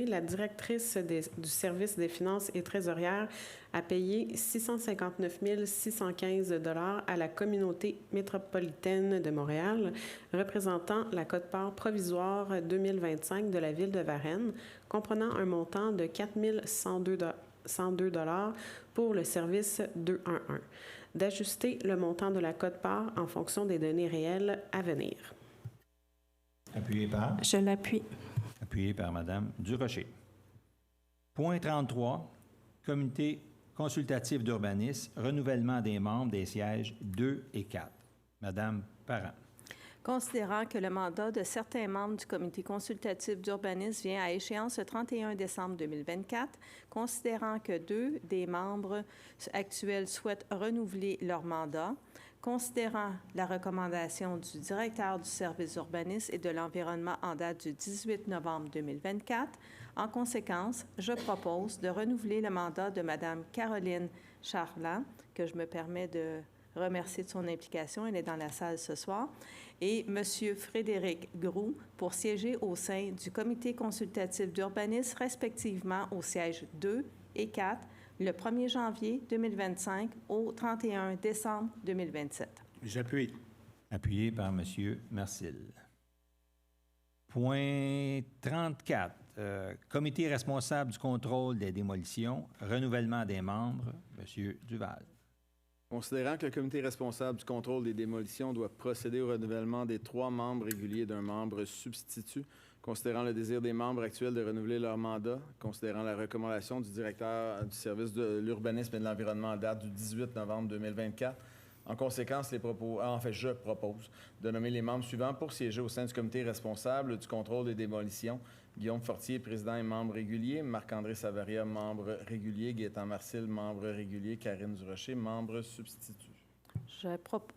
la directrice du service des finances et trésorières à payer 659 615 $ à la communauté métropolitaine de Montréal, représentant la quote-part provisoire 2025 de la Ville de Varennes, comprenant un montant de 4 102 $ pour le service 211, d'ajuster le montant de la quote-part en fonction des données réelles à venir. Appuyé par? Je l'appuie. Appuyé par Mme Durocher. Point 33. Comité consultatif d'urbanisme, renouvellement des membres des sièges 2 et 4. Mme Parent. Considérant que le mandat de certains membres du comité consultatif d'urbanisme vient à échéance le 31 décembre 2024, considérant que 2 des membres actuels souhaitent renouveler leur mandat, considérant la recommandation du directeur du service d'urbanisme et de l'environnement en date du 18 novembre 2024, en conséquence, je propose de renouveler le mandat de Mme Caroline Charland, que je me permets de remercier de son implication, elle est dans la salle ce soir, et M. Frédéric Groux pour siéger au sein du comité consultatif d'urbanisme, respectivement au siège 2 et 4, le 1er janvier 2025 au 31 décembre 2027. J'appuie. Appuyé par M. Marcil. Point 34. Comité responsable du contrôle des démolitions, renouvellement des membres, M. Duval. Considérant que le comité responsable du contrôle des démolitions doit procéder au renouvellement des 3 membres réguliers d'un membre substitut, considérant le désir des membres actuels de renouveler leur mandat, considérant la recommandation du directeur du service de l'urbanisme et de l'environnement en date du 18 novembre 2024, en conséquence, je propose de nommer les membres suivants pour siéger au sein du comité responsable du contrôle des démolitions. Guillaume Fortier, président et membre régulier. Marc-André Savaria, membre régulier. Gaétan Marcil, membre régulier. Karine Durocher, membre substitut.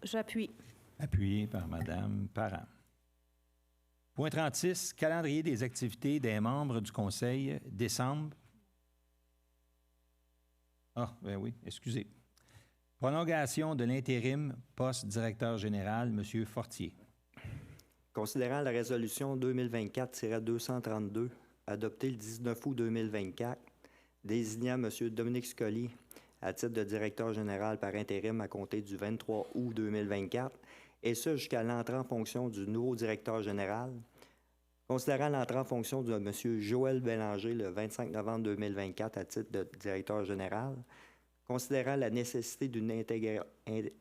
J'appuie. Appuyé par Mme Parent. Point 36. Calendrier des activités des membres du Conseil, décembre. Ben oui, excusez. Prolongation de l'intérim poste-directeur général, M. Fortier. Considérant la résolution 2024-232, adoptée le 19 août 2024, désignant M. Dominique Scully à titre de directeur général par intérim à compter du 23 août 2024, et ce jusqu'à l'entrée en fonction du nouveau directeur général. Considérant l'entrée en fonction de M. Joël Bélanger le 25 novembre 2024 à titre de directeur général, considérant la nécessité d'une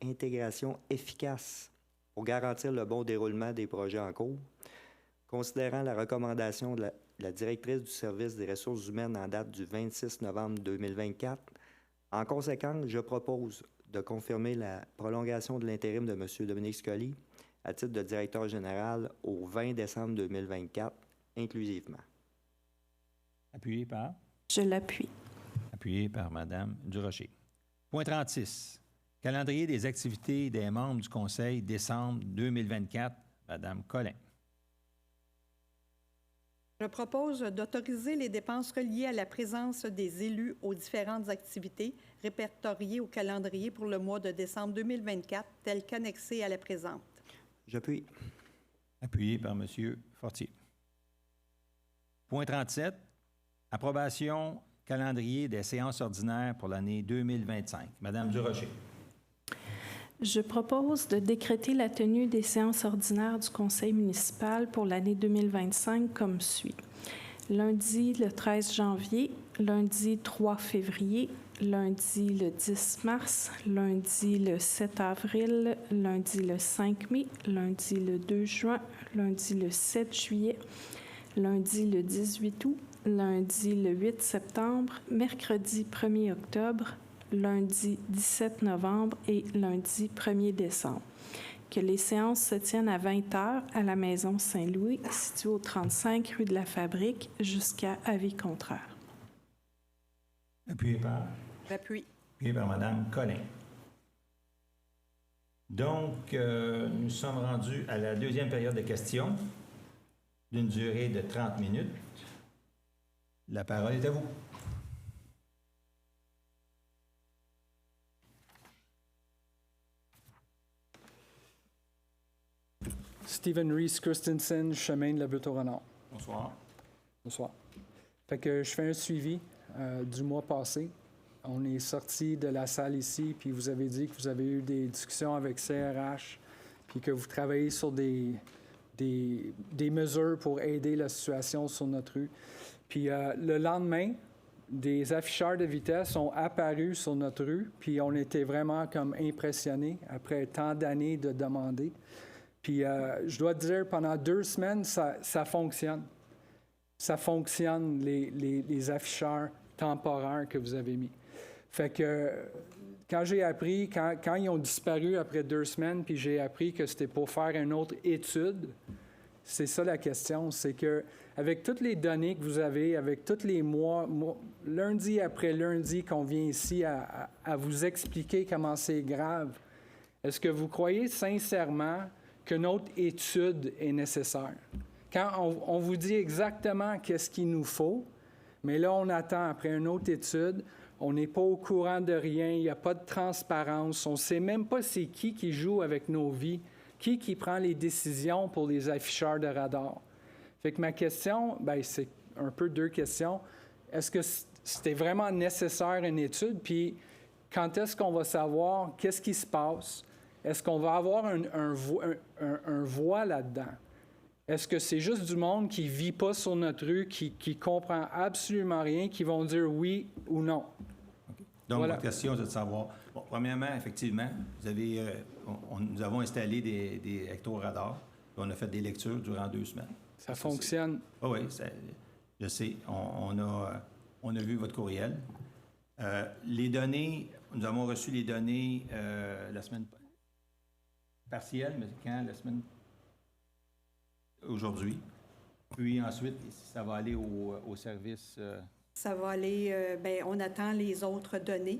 intégration efficace pour garantir le bon déroulement des projets en cours, considérant la recommandation de la directrice du service des ressources humaines en date du 26 novembre 2024, en conséquence, je propose de confirmer la prolongation de l'intérim de M. Dominique Scully à titre de directeur général au 20 décembre 2024, inclusivement. Appuyé par? Je l'appuie. Appuyé par Mme Durocher. Point 36. Calendrier des activités des membres du Conseil décembre 2024. Mme Collin. Je propose d'autoriser les dépenses reliées à la présence des élus aux différentes activités répertoriées au calendrier pour le mois de décembre 2024, telles qu'annexées à la présente. J'appuie. Appuyé par M. Fortier. Point 37. Approbation calendrier des séances ordinaires pour l'année 2025. Mme Durocher. Je propose de décréter la tenue des séances ordinaires du Conseil municipal pour l'année 2025 comme suit. Lundi le 13 janvier, lundi 3 février, lundi le 10 mars, lundi le 7 avril, lundi le 5 mai, lundi le 2 juin, lundi le 7 juillet, lundi le 18 août, lundi le 8 septembre, mercredi 1er octobre, lundi 17 novembre et lundi 1er décembre. Que les séances se tiennent à 20 h à la Maison Saint-Louis, située au 35 rue de la Fabrique, jusqu'à avis contraire. Appuyé par? J'appuie. Appuyé par Mme Collin. Donc, nous sommes rendus à la deuxième période de questions d'une durée de 30 minutes. La parole est à vous. Stephen Reese Christensen, chemin de la Butte au Renard. Bonsoir. Bonsoir. Fait que je fais un suivi du mois passé. On est sorti de la salle ici, puis vous avez dit que vous avez eu des discussions avec CRH, puis que vous travaillez sur des mesures pour aider la situation sur notre rue. Puis le lendemain, des afficheurs de vitesse sont apparus sur notre rue, puis on était vraiment comme impressionnés après tant d'années de demander. Puis je dois te dire, pendant 2 semaines, ça fonctionne. Ça fonctionne, les afficheurs temporaires que vous avez mis. Fait que quand j'ai appris, quand ils ont disparu après 2 semaines, puis j'ai appris que c'était pour faire une autre étude, c'est ça la question, c'est que avec toutes les données que vous avez, avec tous les mois lundi après lundi qu'on vient ici à vous expliquer comment c'est grave, est-ce que vous croyez sincèrement qu'une autre étude est nécessaire? Quand on vous dit exactement qu'est-ce qu'il nous faut, mais là, on attend après une autre étude, on n'est pas au courant de rien, il n'y a pas de transparence, on ne sait même pas c'est qui joue avec nos vies, qui prend les décisions pour les afficheurs de radar. Fait que ma question, c'est un peu 2 questions. Est-ce que c'était vraiment nécessaire une étude? Puis quand est-ce qu'on va savoir qu'est-ce qui se passe? Est-ce qu'on va avoir un voix là-dedans? Est-ce que c'est juste du monde qui ne vit pas sur notre rue, qui comprend absolument rien, qui vont dire oui ou non? Okay. Donc, voilà. Votre question, c'est de savoir... Bon, premièrement, effectivement, nous avons installé des hectoradars. On a fait des lectures durant 2 semaines. Ça fonctionne? Oui, je sais. On a vu votre courriel. Les données, nous avons reçu les données la semaine partielle, mais quand? La semaine... Aujourd'hui. Puis ensuite, ça va aller au service... Ça va aller... on attend les autres données.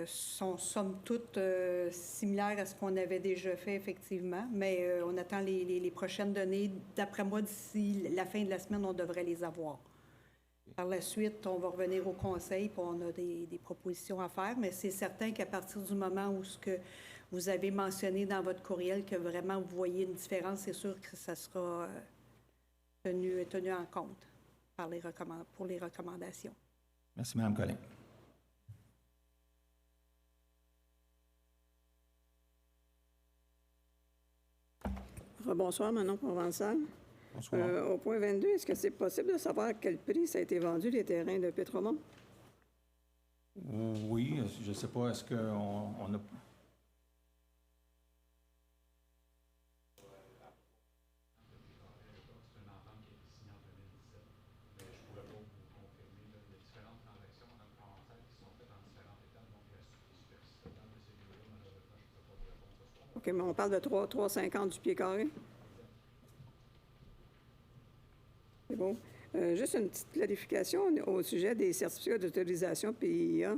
Sont somme toute similaires à ce qu'on avait déjà fait, effectivement, mais on attend les prochaines données. D'après moi, d'ici la fin de la semaine, on devrait les avoir. Par la suite, on va revenir au conseil, puis on a des propositions à faire, mais c'est certain qu'à partir du moment où ce que vous avez mentionné dans votre courriel, que vraiment vous voyez une différence, c'est sûr que ça sera tenu en compte pour les recommandations. Merci, Mme Collin. Bonsoir, Manon Provençal. Bonsoir. Au point 22, est-ce que c'est possible de savoir à quel prix ça a été vendu, les terrains de Pétromont? Oui, je ne sais pas, est-ce qu'on a... OK, mais on parle de 3,50 du pied carré. C'est bon. Juste une petite clarification au sujet des certificats d'autorisation PIA.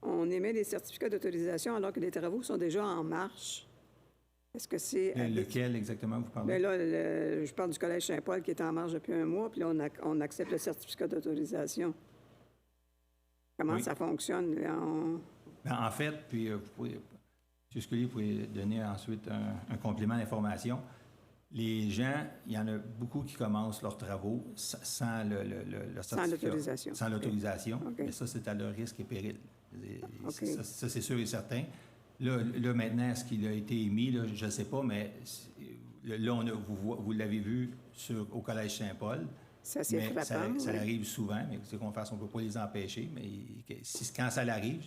On émet des certificats d'autorisation alors que les travaux sont déjà en marche. Est-ce que c'est... Lequel exactement vous parlez? Bien là, je parle du Collège Saint-Paul qui est en marche depuis un mois, puis là, on accepte le certificat d'autorisation. Comment ça fonctionne? En fait, puis vous pouvez, M. Scully, vous pouvez donner ensuite un complément d'information. Les gens, il y en a beaucoup qui commencent leurs travaux sans le certificat. Sans l'autorisation. Sans l'autorisation. Okay. Mais ça, c'est à leur risque et péril. Okay. Ça, c'est sûr et certain. Là, maintenant, est-ce qu'il a été émis? Là, je ne sais pas, mais là, vous l'avez vu au Collège Saint-Paul. Ça, c'est frappant. Ça arrive souvent, mais c'est qu'on fasse, on ne peut pas les empêcher. Mais quand ça arrive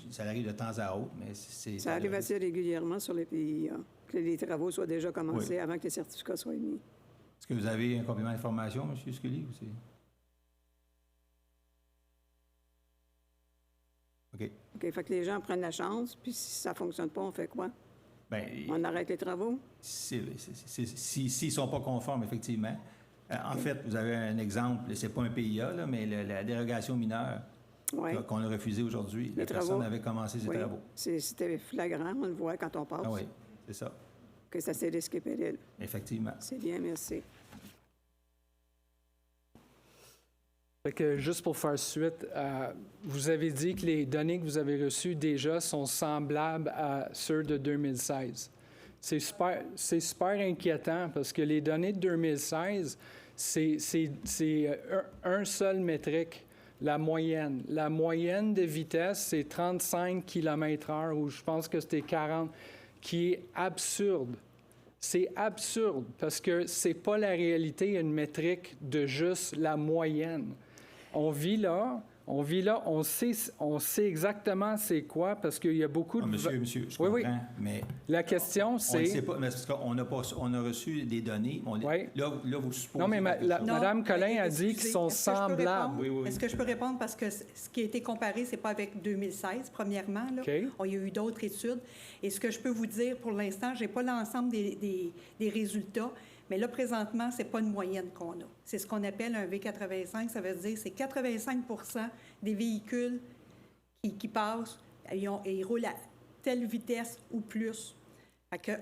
de temps à autre. Mais ça arrive assez régulièrement sur les PIA, que les travaux soient déjà commencés avant que les certificats soient émis. Est-ce que vous avez un complément d'information, M. Scully? OK, fait que les gens prennent la chance, puis si ça ne fonctionne pas, on fait quoi? Bien, on arrête les travaux? S'ils ne sont pas conformes, effectivement. En fait, vous avez un exemple, c'est pas un PIA, là, mais la dérogation mineure qu'on a refusée aujourd'hui. La personne avait commencé ses travaux. C'était flagrant, on le voit quand on passe. Ah oui, c'est ça. Que ça c'est risque et péril. Effectivement. C'est bien, merci. Fait que juste pour faire suite, vous avez dit que les données que vous avez reçues déjà sont semblables à ceux de 2016. C'est super inquiétant parce que les données de 2016, c'est un seul métrique, la moyenne. La moyenne de vitesse, c'est 35 km/h, ou je pense que c'était 40, qui est absurde. C'est absurde parce que c'est pas la réalité, une métrique de juste la moyenne. On vit là, on sait exactement c'est quoi parce qu'il y a beaucoup de... Monsieur, je comprends, mais... La question, c'est... On ne sait pas, mais parce qu'on a reçu des données. Là, vous supposez... Non, mais Mme Collin a dit qu'ils sont semblables. Est-ce que je peux répondre? Parce que ce qui a été comparé, ce n'est pas avec 2016, premièrement. Là. Okay. Il y a eu d'autres études. Et ce que je peux vous dire, pour l'instant, je n'ai pas l'ensemble des résultats. Mais là, présentement, ce n'est pas une moyenne qu'on a. C'est ce qu'on appelle un V85. Ça veut dire que c'est 85 des véhicules qui passent, ils roulent à telle vitesse ou plus.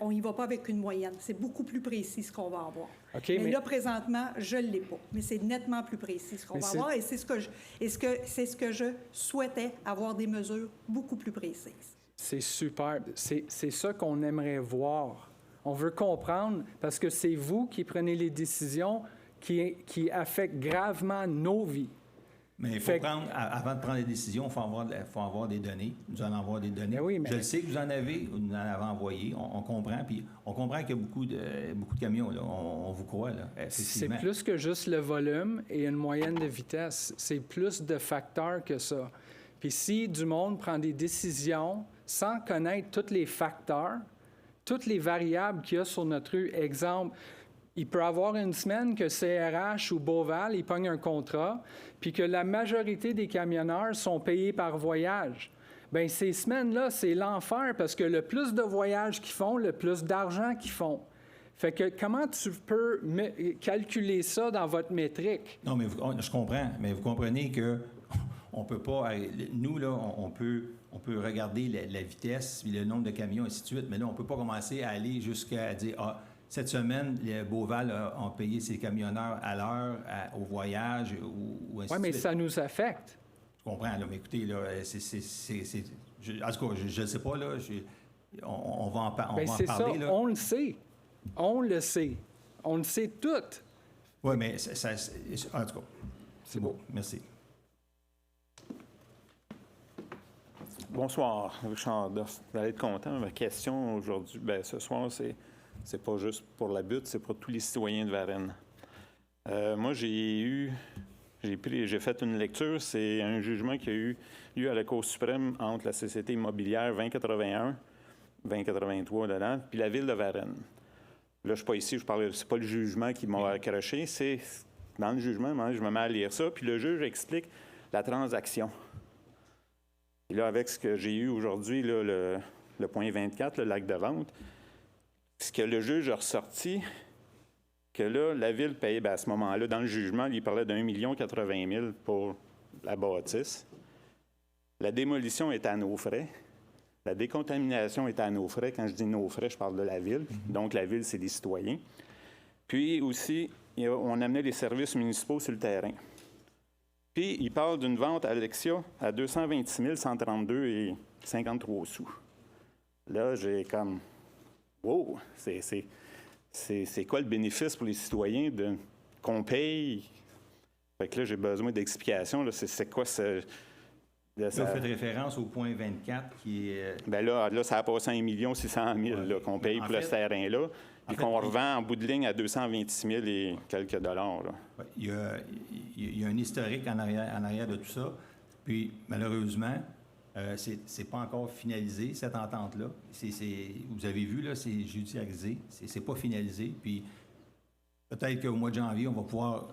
On n'y va pas avec une moyenne. C'est beaucoup plus précis ce qu'on va avoir. Okay, mais là, présentement, je ne l'ai pas. Mais c'est nettement plus précis ce qu'on va avoir. Et c'est ce que je souhaitais, avoir des mesures beaucoup plus précises. C'est superbe. C'est ça qu'on aimerait voir. On veut comprendre, parce que c'est vous qui prenez les décisions qui affectent gravement nos vies. Mais il faut avant de prendre les décisions, il faut avoir des données. Nous allons avoir des données. Oui, mais... Je le sais que vous en avez, vous en avez envoyé. On comprend. Puis on comprend qu'il y a beaucoup de camions. Là. On vous croit, là, effectivement. C'est plus que juste le volume et une moyenne de vitesse. C'est plus de facteurs que ça. Puis si du monde prend des décisions sans connaître tous les facteurs, toutes les variables qu'il y a sur notre rue. Exemple, il peut y avoir une semaine que CRH ou Beauval, ils pognent un contrat, puis que la majorité des camionneurs sont payés par voyage. Bien, ces semaines-là, c'est l'enfer parce que le plus de voyages qu'ils font, le plus d'argent qu'ils font. Fait que comment tu peux calculer ça dans votre métrique? Non, mais je comprends, mais vous comprenez que on peut pas... Nous, là, on peut regarder la vitesse, le nombre de camions, et ainsi de suite, mais là, on ne peut pas commencer à aller jusqu'à dire cette semaine, les Beauval ont payé ses camionneurs à l'heure, au voyage, ou ainsi de suite. Oui, mais ça nous affecte. Je comprends, là, mais écoutez, là, en tout cas, je ne sais pas, là, on va en parler. C'est ça, là. On le sait. On le sait. On le sait tout. Oui, mais en tout cas, c'est beau. Merci. Bonsoir, Richard Doff. Vous allez être content. Ma question aujourd'hui, ce soir, c'est pas juste pour la butte, c'est pour tous les citoyens de Varennes. Moi, j'ai fait une lecture. C'est un jugement qui a eu lieu à la Cour suprême entre la Société immobilière 2081, 2083 dedans, puis la Ville de Varennes. Là, je ne suis pas ici, c'est pas le jugement qui m'a accroché, c'est dans le jugement, je me mets à lire ça, puis le juge explique la transaction. Et là, avec ce que j'ai eu aujourd'hui, là, le point 24, l'acte de vente, ce que le juge a ressorti, que là, la Ville payait, à ce moment-là, dans le jugement, il parlait d'1 080 000 pour la bâtisse. La démolition est à nos frais. La décontamination est à nos frais. Quand je dis nos frais, je parle de la Ville. Donc, la Ville, c'est les citoyens. Puis aussi, on amenait les services municipaux sur le terrain. Puis, il parle d'une vente à Alexia à 226 132,53 sous. Là, j'ai comme... Wow! C'est quoi le bénéfice pour les citoyens qu'on paye? Fait que là, j'ai besoin d'explications. C'est quoi ce... Là, vous faites référence au point 24 qui est... Bien là, ça a passé à 1 600 000 qu'on paye pour ce terrain-là, puis qu'on revend en bout de ligne à 226 000 et quelques dollars. Là. Il y a un historique en arrière de tout ça. Puis, malheureusement, c'est pas encore finalisé, cette entente-là. Vous avez vu, là, c'est judiciarisé. C'est pas finalisé. Puis, peut-être qu'au mois de janvier, on va pouvoir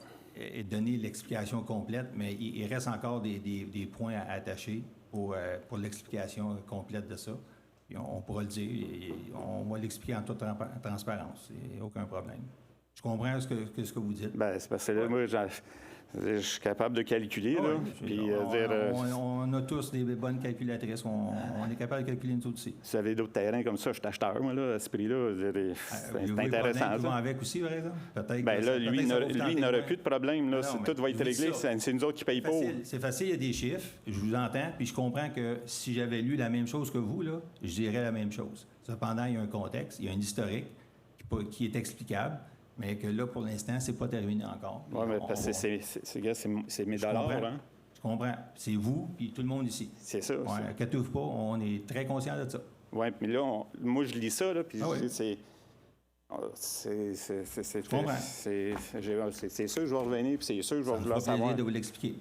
donner l'explication complète, mais il reste encore des points à attacher pour l'explication complète de ça. Puis on pourra le dire, on va l'expliquer en toute transparence. Il n'y a aucun problème. Je comprends ce que vous dites. Bien, c'est parce que là, moi, je suis capable de calculer. Là, puis, on a tous des bonnes calculatrices. On est capable de calculer nous autres aussi. Si vous avez d'autres terrains comme ça, je suis acheteur, moi, là, à ce prix-là. C'est intéressant. Qui vont avec aussi, par exemple? Bien là, lui, il n'aura plus de problème. Là, tout va être réglé. C'est nous autres qui payons pour. C'est facile, il y a des chiffres. Je vous entends. Puis je comprends que si j'avais lu la même chose que vous, là, je dirais la même chose. Cependant, il y a un contexte, il y a un historique qui est explicable. Mais que là, pour l'instant, c'est pas terminé encore. Oui, mais parce que c'est mes dollars. Hein? Je comprends. C'est vous et tout le monde ici. C'est ça. Inquiétez-vous pas, on est très conscient de ça. Oui, mais là, moi, je lis ça, là, puis je dis, Je comprends. C'est sûr que je vais revenir, puis c'est sûr que je vais vouloir savoir. De vous l'expliquer.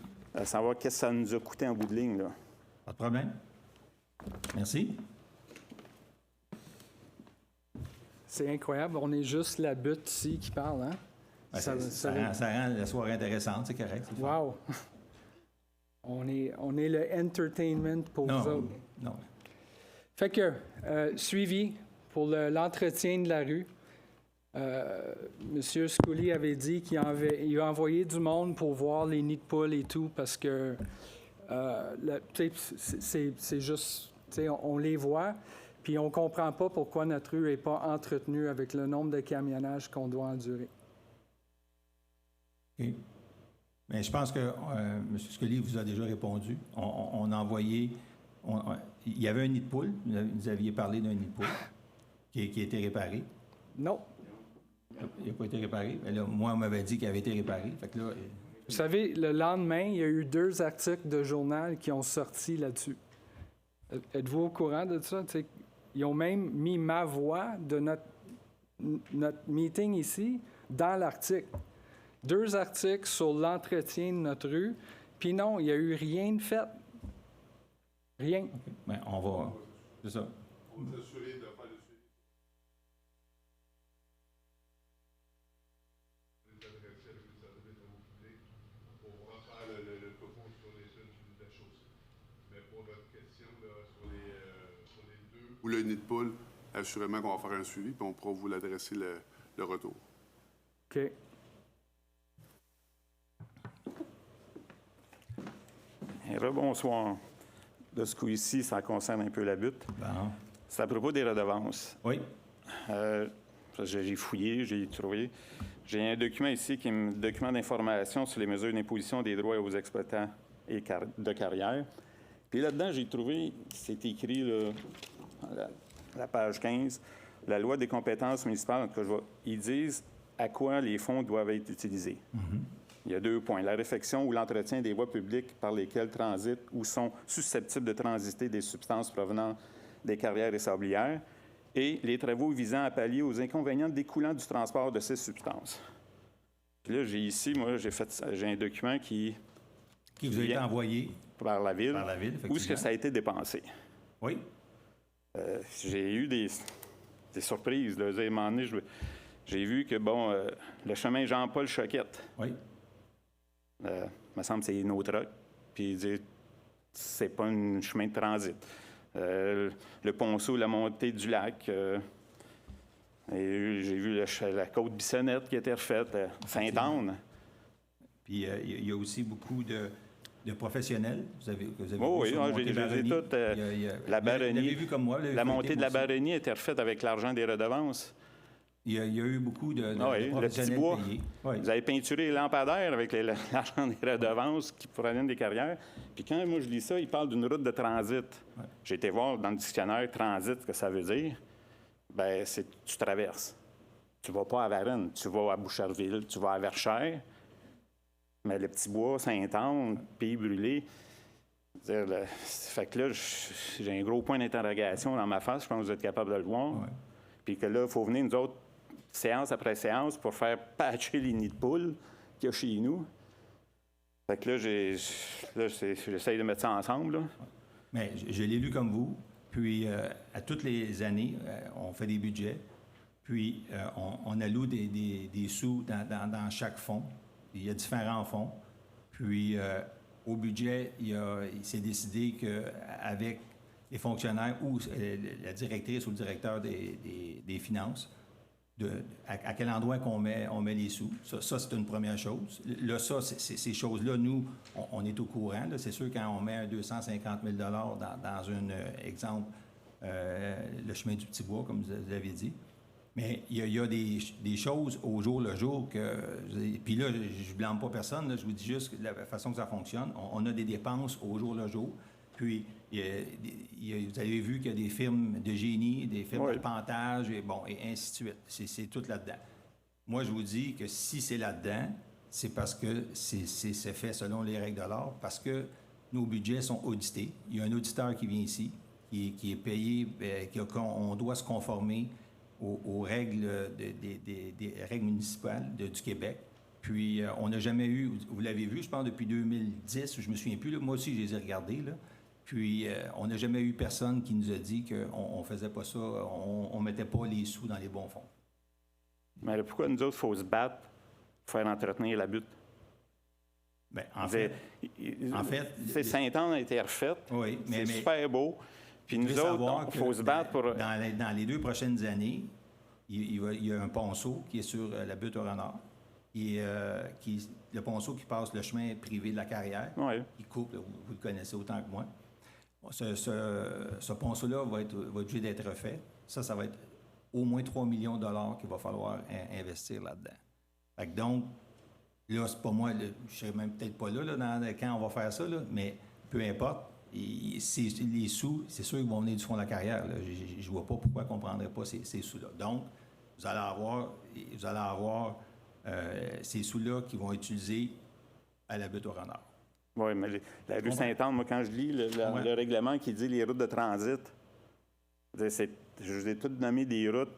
Savoir qu'est-ce que ça nous a coûté en bout de ligne, là. Pas de problème. Merci. C'est incroyable. On est juste la butte ici qui parle, hein? Ben, ça rend la soirée intéressante, c'est correct. Wow! On est le entertainment pour vous autres. Non. Fait que, suivi pour l'entretien de la rue, M. Scully avait dit qu'il a envoyé du monde pour voir les nids de poules et tout, parce que c'est juste, on les voit. Puis on ne comprend pas pourquoi notre rue n'est pas entretenue avec le nombre de camionnages qu'on doit endurer. OK. Mais je pense que M. Scully vous a déjà répondu. On a envoyé... il y avait un nid de poule. Vous aviez parlé d'un nid de poule qui a été réparé. Non. Il n'a pas été réparé. Mais là, moi, on m'avait dit qu'il avait été réparé. Fait que là, vous savez, le lendemain, il y a eu 2 articles de journal qui ont sorti là-dessus. Êtes-vous au courant de ça? T'sais, ils ont même mis ma voix de notre meeting ici dans l'article. 2 articles sur l'entretien de notre rue. Puis non, il n'y a eu rien de fait. Rien. Okay. Bien, on va... C'est ça. On va s'assurer de faire le suivi. Les adresser avec les services de travaux publics pour refaire le topo sur les de la chaussée. Mais pour votre question là, sur les 2... Ou le nid de poule, assurément qu'on va faire un suivi, puis on pourra vous l'adresser le retour. OK. Rebonsoir. De ce coup-ci, ça concerne un peu la butte. Bon. C'est à propos des redevances. Oui. J'ai fouillé, j'ai trouvé. J'ai un document ici qui est un document d'information sur les mesures d'imposition des droits aux exploitants de carrière. Puis là-dedans, j'ai trouvé, c'est écrit, là, la page 15, la loi des compétences municipales. En tout cas, ils disent à quoi les fonds doivent être utilisés. Mm-hmm. Il y a 2 points. La réfection ou l'entretien des voies publiques par lesquelles transitent ou sont susceptibles de transiter des substances provenant des carrières et sablières et les travaux visant à pallier aux inconvénients découlant du transport de ces substances. Puis là, j'ai un document qui vous a été envoyé par la Ville. Où est-ce que ça a été dépensé? Oui. J'ai eu des surprises. Là. À un moment donné, j'ai vu que, le chemin Jean-Paul Choquette. Oui. Me semble que c'est Innotrac. Puis il dit c'est pas un chemin de transit. Le Ponceau, la montée du lac. Et j'ai vu la côte Bissonnette qui a été refaite, Sainte-Anne. Puis il y a aussi beaucoup de professionnels. Vous avez Oui, sur la montée j'ai Baronnie. toute la Vous l'avez Baronnie. vu comme moi. La montée de la Baronnie a été refaite avec l'argent des redevances. Il y a eu beaucoup de Oui, le professionnels petit bois. payés. Oui. Vous avez peinturé les lampadaires avec l'argent des redevances qui proviennent des carrières. Puis quand moi je lis ça, il parle d'une route de transit. Ouais. J'ai été voir dans le dictionnaire transit ce que ça veut dire. Bien, c'est tu traverses. Tu vas pas à Varennes, tu vas à Boucherville, tu vas à Verchères. Mais le petit bois, Sainte-Anne, Pays brûlé. Fait que là, j'ai un gros point d'interrogation dans ma face. Je pense que vous êtes capable de le voir. Ouais. Puis que là, il faut venir, nous autres, séance après séance, pour faire patcher les nids de poules qu'il y a chez nous. Fait que là, j'essaye de mettre ça ensemble. Là. Mais je l'ai lu comme vous. Puis, à toutes les années, on fait des budgets. Puis, on alloue des sous dans chaque fonds. Il y a différents fonds. Puis, au budget, il s'est décidé qu'avec les fonctionnaires ou la directrice ou le directeur des finances, à quel endroit on met les sous. Ça, c'est une première chose. Là, ces choses-là, nous, on est au courant. Là. C'est sûr, quand on met un 250 000 dans un exemple, le chemin du Petit Bois, comme vous avez dit. Mais il y a des choses au jour le jour que... Puis là, je ne blâme pas personne. Là, je vous dis juste la façon que ça fonctionne. On a des dépenses au jour le jour. Puis, vous avez vu qu'il y a des firmes de génie, des firmes de pantage, et ainsi de suite. C'est tout là-dedans. Moi, je vous dis que si c'est là-dedans, c'est parce que c'est fait selon les règles de l'art, parce que nos budgets sont audités. Il y a un auditeur qui vient ici, qui est payé, on doit se conformer aux règles des règles municipales du Québec. Puis, on n'a jamais eu, vous l'avez vu, je pense, depuis 2010, je me souviens plus, là, moi aussi, je les ai regardés, là. Puis, on n'a jamais eu personne qui nous a dit qu'on ne faisait pas ça, on ne mettait pas les sous dans les bons fonds. Mais pourquoi nous autres, il faut se battre pour faire entretenir la butte? Bien, en fait, Sainte-Anne a été refaite. Oui, mais c'est super beau. Puis nous autres, il faut se battre pour... Dans les 2 prochaines années, il y a un ponceau qui est sur la butte au Renard. Le ponceau qui passe le chemin privé de la carrière, qui coupe, là, vous le connaissez autant que moi. Ce ponceau-là va être obligé d'être refait. Ça va être au moins 3 millions de dollars qu'il va falloir investir là-dedans. Fait que donc, là, c'est pas moi, je ne serai même peut-être pas là, quand on va faire ça, là, mais peu importe, les sous, c'est sûr qu'ils vont venir du fond de la carrière. Là. Je ne vois pas pourquoi on ne prendrait pas ces sous-là. Donc, vous allez avoir ces sous-là qui vont être utilisés à la butte au Renard. Oui, mais la rue Sainte-Anne, moi, quand je lis le règlement qui dit les routes de transit, je vous ai toutes nommé des routes,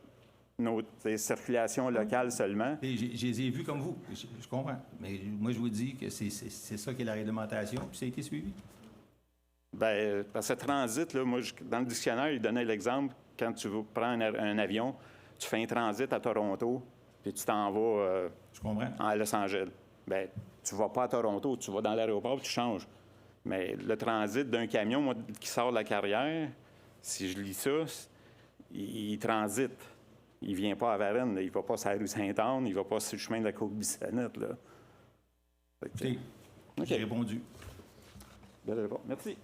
des circulations locales seulement. Je les ai vues comme vous, je comprends. Mais moi, je vous dis que c'est ça qui est la réglementation, puis ça a été suivi. Bien, parce que transit, là, moi, dans le dictionnaire, il donnait l'exemple, quand tu prends un avion, tu fais un transit à Toronto, puis tu t'en vas en Los Angeles. Bien, tu ne vas pas à Toronto, tu vas dans l'aéroport et tu changes. Mais le transit d'un camion, moi, qui sort de la carrière, si je lis ça, il transite. Il ne vient pas à Varennes, là. Il ne va pas sur la rue Sainte-Anne, il ne va pas sur le chemin de la Côte-Bissonnette. Écoutez, j'ai répondu. Belle réponse. Merci.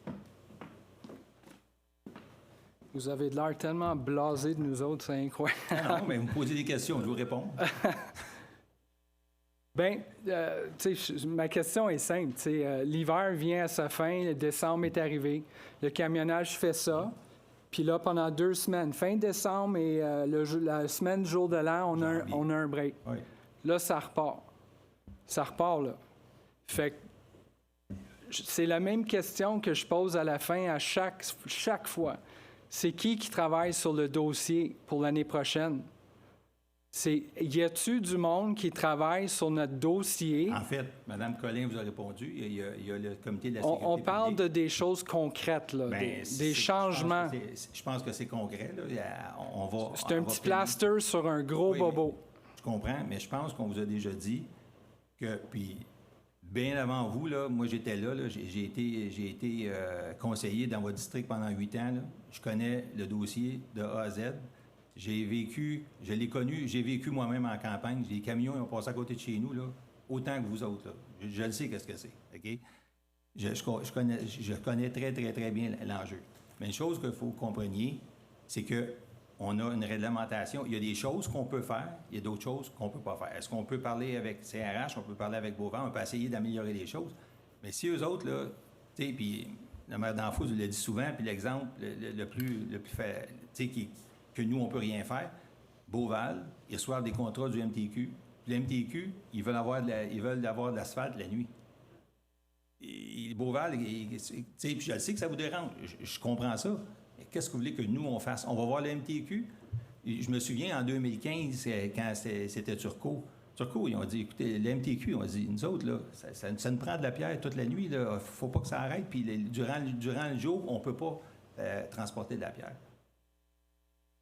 Vous avez de l'air tellement blasé de nous autres, c'est incroyable. Non, mais vous me posez des questions, je vous réponds. Bien, ma question est simple. L'hiver vient à sa fin, le décembre est arrivé, le camionnage fait ça, puis là, pendant 2 semaines, fin décembre et la semaine jour de l'an, on a un break. Oui. Là, ça repart. Ça repart, là. Fait que c'est la même question que je pose à la fin à chaque fois. C'est qui travaille sur le dossier pour l'année prochaine? Y a-t-il du monde qui travaille sur notre dossier? En fait, Mme Collin vous a répondu. Il y a le comité de la sécurité on parle publique. de des choses concrètes, là, des changements. Je pense que c'est concret. Là. C'est un petit plaster sur un gros bobo. Je comprends, mais je pense qu'on vous a déjà dit que... Puis, bien avant vous, là, moi, j'étais là. J'ai été conseiller dans votre district pendant 8 ans. Là. Je connais le dossier de A à Z. j'ai vécu moi-même en campagne. Les camions ils ont passé à côté de chez nous, là, autant que vous autres. Là. Je le sais qu'est-ce que c'est, OK? Je connais très, très, très bien l'enjeu. Mais une chose qu'il faut que vous compreniez, c'est qu'on a une réglementation. Il y a des choses qu'on peut faire, il y a d'autres choses qu'on ne peut pas faire. Est-ce qu'on peut parler avec CRH, on peut parler avec Beauvais, on peut essayer d'améliorer les choses. Mais si eux autres, là, tu sais, puis le maire d'Anfos l'a dit souvent, puis l'exemple le plus fait, tu sais, que nous, on ne peut rien faire, Beauval, ils reçoivent des contrats du MTQ. Puis le MTQ, ils veulent avoir de l'asphalte la nuit. Et Beauval, tu sais, puis je le sais que ça vous dérange. Je comprends ça. Mais qu'est-ce que vous voulez que nous, on fasse? On va voir le MTQ. Je me souviens, en 2015, quand c'était Turcot, ils ont dit, écoutez, le MTQ, on a dit, nous autres, là, ça nous prend de la pierre toute la nuit. Il ne faut pas que ça arrête. Puis durant le jour, on ne peut pas transporter de la pierre.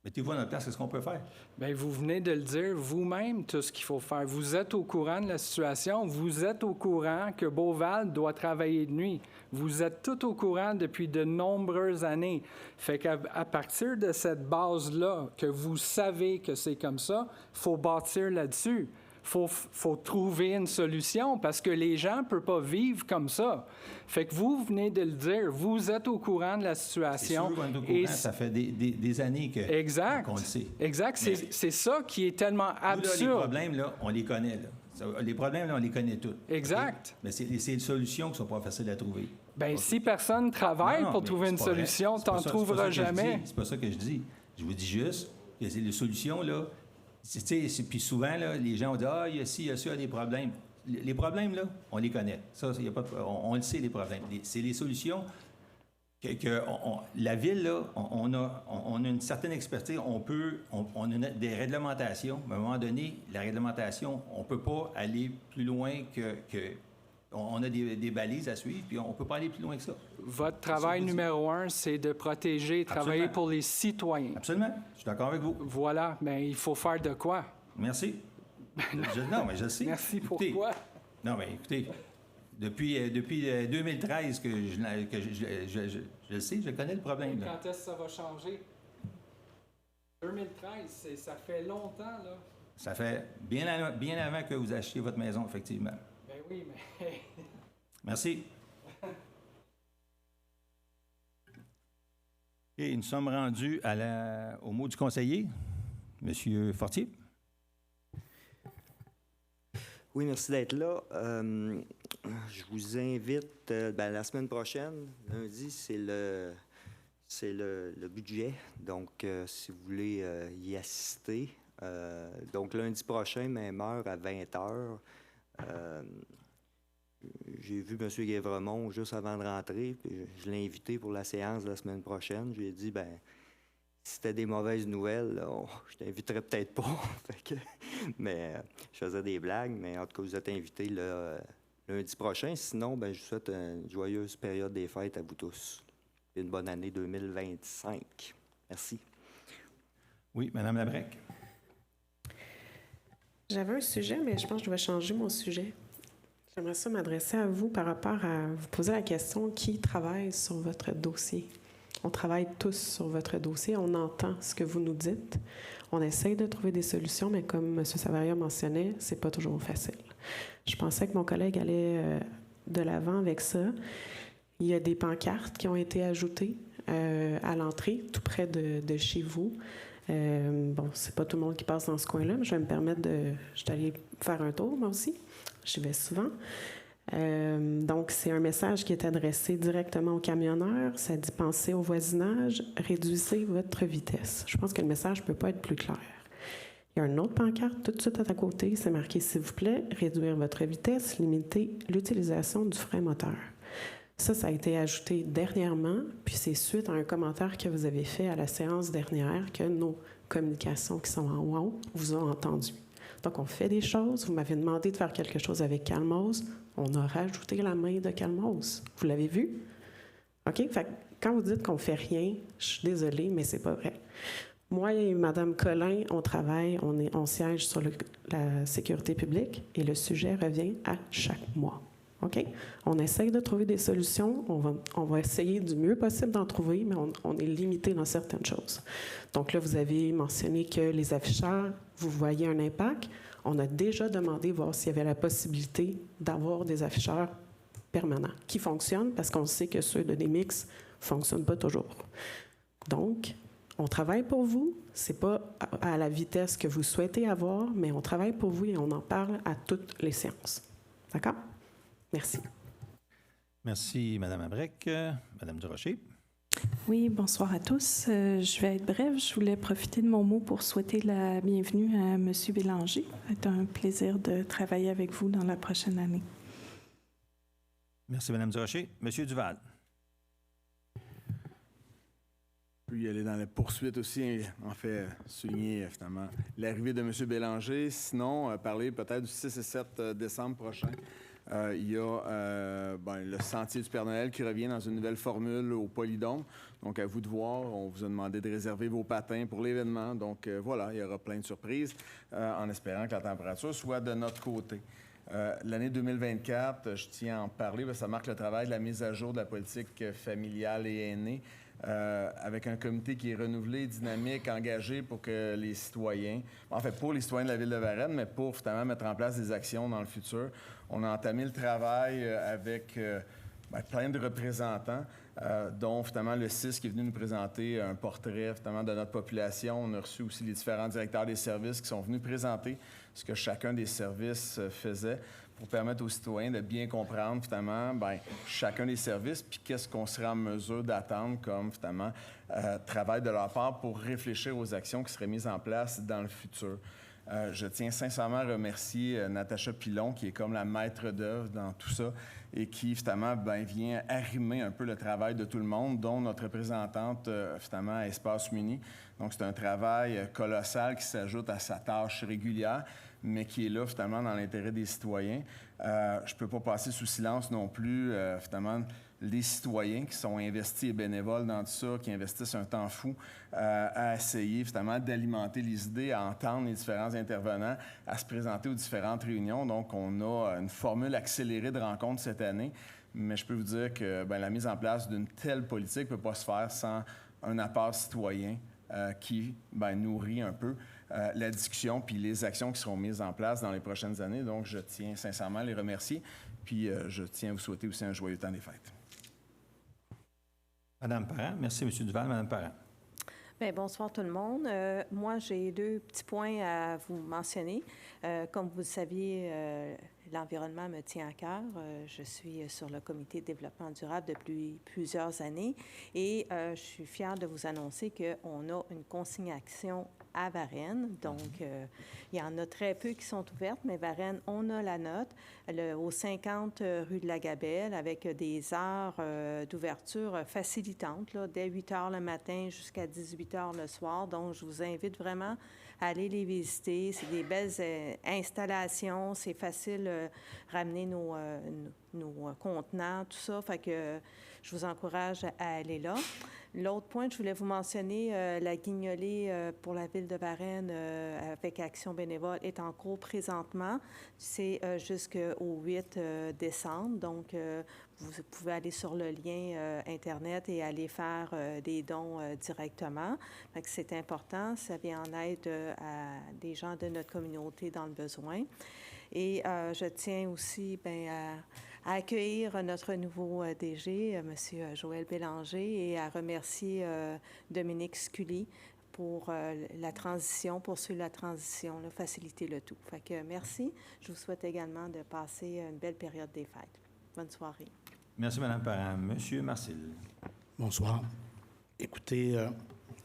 Mettez-vous à notre place, qu'est-ce qu'on peut faire? Bien, vous venez de le dire vous-même, tout ce qu'il faut faire. Vous êtes au courant de la situation. Vous êtes au courant que Beauval doit travailler de nuit. Vous êtes tout au courant depuis de nombreuses années. Fait qu'à partir de cette base-là, que vous savez que c'est comme ça, il faut bâtir là-dessus. Faut trouver une solution parce que les gens ne peuvent pas vivre comme ça. Fait que vous venez de le dire, vous êtes au courant de la situation. C'est sûr qu'on est au courant, ça fait des années qu'on le sait. Exact, c'est ça qui est tellement absurde. Nous, là, les problèmes, là, on les connaît. Là. Les problèmes, là, on les connaît tous. Exact. Okay? Mais c'est les solutions qui ne sont pas faciles à trouver. Bien, si personne ne travaille pour trouver une solution, tu n'en trouveras jamais. C'est pas ça que je dis. Je vous dis juste que c'est les solutions, là. Puis souvent, là, les gens ont dit « Ah, il y a ci, il y a ça, il y a des problèmes. » Les problèmes, là, on les connaît. Ça, y a pas on le sait, les problèmes. C'est les solutions la Ville, là, on a une certaine expertise. On a des réglementations. Mais à un moment donné, la réglementation, on ne peut pas aller plus loin que on a des balises à suivre, puis on ne peut pas aller plus loin que ça. Votre travail numéro 1, c'est de protéger, travailler pour les citoyens. Absolument. Je suis d'accord avec vous. Voilà. Mais il faut faire de quoi? Merci. Non, mais je le sais. Merci. Écoutez, pourquoi? Non, mais écoutez, depuis 2013 que je le sais, je connais le problème. Là. Quand est-ce que ça va changer? 2013, ça fait longtemps, là. Ça fait bien avant que vous achetiez votre maison, effectivement. Ben oui, mais... Merci. Et nous sommes rendus au mot du conseiller, M. Fortier. Oui, merci d'être là. Je vous invite, la semaine prochaine, lundi, c'est le budget. Donc, si vous voulez y assister, donc lundi prochain, même heure, à 20h, j'ai vu M. Guévremont juste avant de rentrer, puis je l'ai invité pour la séance de la semaine prochaine. Je lui ai dit, si c'était des mauvaises nouvelles, je t'inviterais peut-être pas. Mais je faisais des blagues, mais en tout cas, vous êtes invités lundi prochain. Sinon, je vous souhaite une joyeuse période des fêtes à vous tous. Et une bonne année 2025. Merci. Oui, Mme Labrec. J'avais un sujet, mais je pense que je vais changer mon sujet. J'aimerais ça m'adresser à vous par rapport à vous poser la question qui travaille sur votre dossier. On travaille tous sur votre dossier, on entend ce que vous nous dites, on essaye de trouver des solutions, mais comme M. Savaria mentionnait, c'est pas toujours facile. Je pensais que mon collègue allait de l'avant avec ça. Il y a des pancartes qui ont été ajoutées à l'entrée, tout près de chez vous. C'est pas tout le monde qui passe dans ce coin-là, mais je vais me permettre je suis allée faire un tour, moi aussi. J'y vais souvent. Donc, c'est un message qui est adressé directement aux camionneurs. Ça dit « Pensez au voisinage, réduisez votre vitesse ». Je pense que le message ne peut pas être plus clair. Il y a une autre pancarte tout de suite à ta côté. C'est marqué « S'il vous plaît, réduire votre vitesse, limiter l'utilisation du frein moteur ». Ça a été ajouté dernièrement, puis c'est suite à un commentaire que vous avez fait à la séance dernière que nos communications qui sont en haut vous ont entendu. Donc, on fait des choses. Vous m'avez demandé de faire quelque chose avec Calmos. On a rajouté la main de Calmos. Vous l'avez vu? OK? Fait que quand vous dites qu'on ne fait rien, je suis désolée, mais c'est pas vrai. Moi et Mme Collin, on travaille, on siège sur la sécurité publique et le sujet revient à chaque mois. OK? On essaye de trouver des solutions. On va essayer du mieux possible d'en trouver, mais on est limité dans certaines choses. Donc là, vous avez mentionné que les afficheurs, vous voyez un impact. On a déjà demandé voir s'il y avait la possibilité d'avoir des afficheurs permanents qui fonctionnent, parce qu'on sait que ceux de Demix ne fonctionnent pas toujours. Donc, on travaille pour vous. Ce n'est pas à la vitesse que vous souhaitez avoir, mais on travaille pour vous et on en parle à toutes les séances. D'accord? Merci. Merci, Mme Abrec. Mme Durocher. Oui, bonsoir à tous. Je vais être brève. Je voulais profiter de mon mot pour souhaiter la bienvenue à M. Bélanger. C'est un plaisir de travailler avec vous dans la prochaine année. Merci, Mme Durocher. M. Duval. Je peux y aller dans la poursuite aussi, en fait, souligner finalement l'arrivée de M. Bélanger. Sinon, parler peut-être du 6 et 7 décembre prochain. Il y a le Sentier du Père Noël qui revient dans une nouvelle formule au Polydôme. Donc, à vous de voir. On vous a demandé de réserver vos patins pour l'événement. Donc, voilà, il y aura plein de surprises en espérant que la température soit de notre côté. L'année 2024, je tiens à en parler, parce que ça marque le travail de la mise à jour de la politique familiale et aînée, avec un comité qui est renouvelé, dynamique, engagé pour que les citoyens, en fait pour les citoyens de la Ville de Varennes, mais pour finalement mettre en place des actions dans le futur. On a entamé le travail avec plein de représentants, dont finalement le CIS qui est venu nous présenter un portrait finalement de notre population. On a reçu aussi les différents directeurs des services qui sont venus présenter ce que chacun des services faisait pour permettre aux citoyens de bien comprendre finalement chacun des services, puis qu'est-ce qu'on serait en mesure d'attendre comme finalement travail de leur part pour réfléchir aux actions qui seraient mises en place dans le futur. Je tiens sincèrement à remercier Natacha Pilon, qui est comme la maître d'œuvre dans tout ça et qui, finalement, vient arrimer un peu le travail de tout le monde, dont notre représentante, finalement, à Espace Muni. Donc, c'est un travail colossal qui s'ajoute à sa tâche régulière, mais qui est là, finalement, dans l'intérêt des citoyens. Je ne peux pas passer sous silence non plus, finalement, les citoyens qui sont investis et bénévoles dans tout ça, qui investissent un temps fou à essayer, finalement, d'alimenter les idées, à entendre les différents intervenants, à se présenter aux différentes réunions. Donc, on a une formule accélérée de rencontres cette année, mais je peux vous dire que la mise en place d'une telle politique ne peut pas se faire sans un apport citoyen qui nourrit un peu la discussion puis les actions qui seront mises en place dans les prochaines années. Donc, je tiens sincèrement à les remercier, puis je tiens à vous souhaiter aussi un joyeux temps des fêtes. Madame Parent. Merci, M. Duval. Madame Parent. Bien, bonsoir tout le monde. Moi, j'ai deux petits points à vous mentionner. Comme vous le saviez, l'environnement me tient à cœur. Je suis sur le comité de développement durable depuis plusieurs années et je suis fière de vous annoncer qu'on a une consignation à Varennes. Donc, il y en a très peu qui sont ouvertes, mais Varennes, on a la note au 50 rue de la Gabelle avec des heures d'ouverture facilitantes, là, dès 8 heures le matin jusqu'à 18 heures le soir. Donc, je vous invite vraiment à aller les visiter. C'est des belles installations. C'est facile ramener nos contenants, tout ça. Fait que je vous encourage à aller là. L'autre point, je voulais vous mentionner, la guignolée pour la Ville de Varennes avec Action bénévole est en cours présentement. C'est jusqu'au 8 décembre. Donc, vous pouvez aller sur le lien Internet et aller faire des dons directement. Fait que c'est important. Ça vient en aide à des gens de notre communauté dans le besoin. Et je tiens aussi à accueillir notre nouveau DG, M. Joël Bélanger, et à remercier Dominique Scully pour la transition, poursuivre la transition, là, faciliter le tout. Fait que merci. Je vous souhaite également de passer une belle période des fêtes. Bonne soirée. Merci, Mme Parent. Monsieur Marcil. Bonsoir. Écoutez,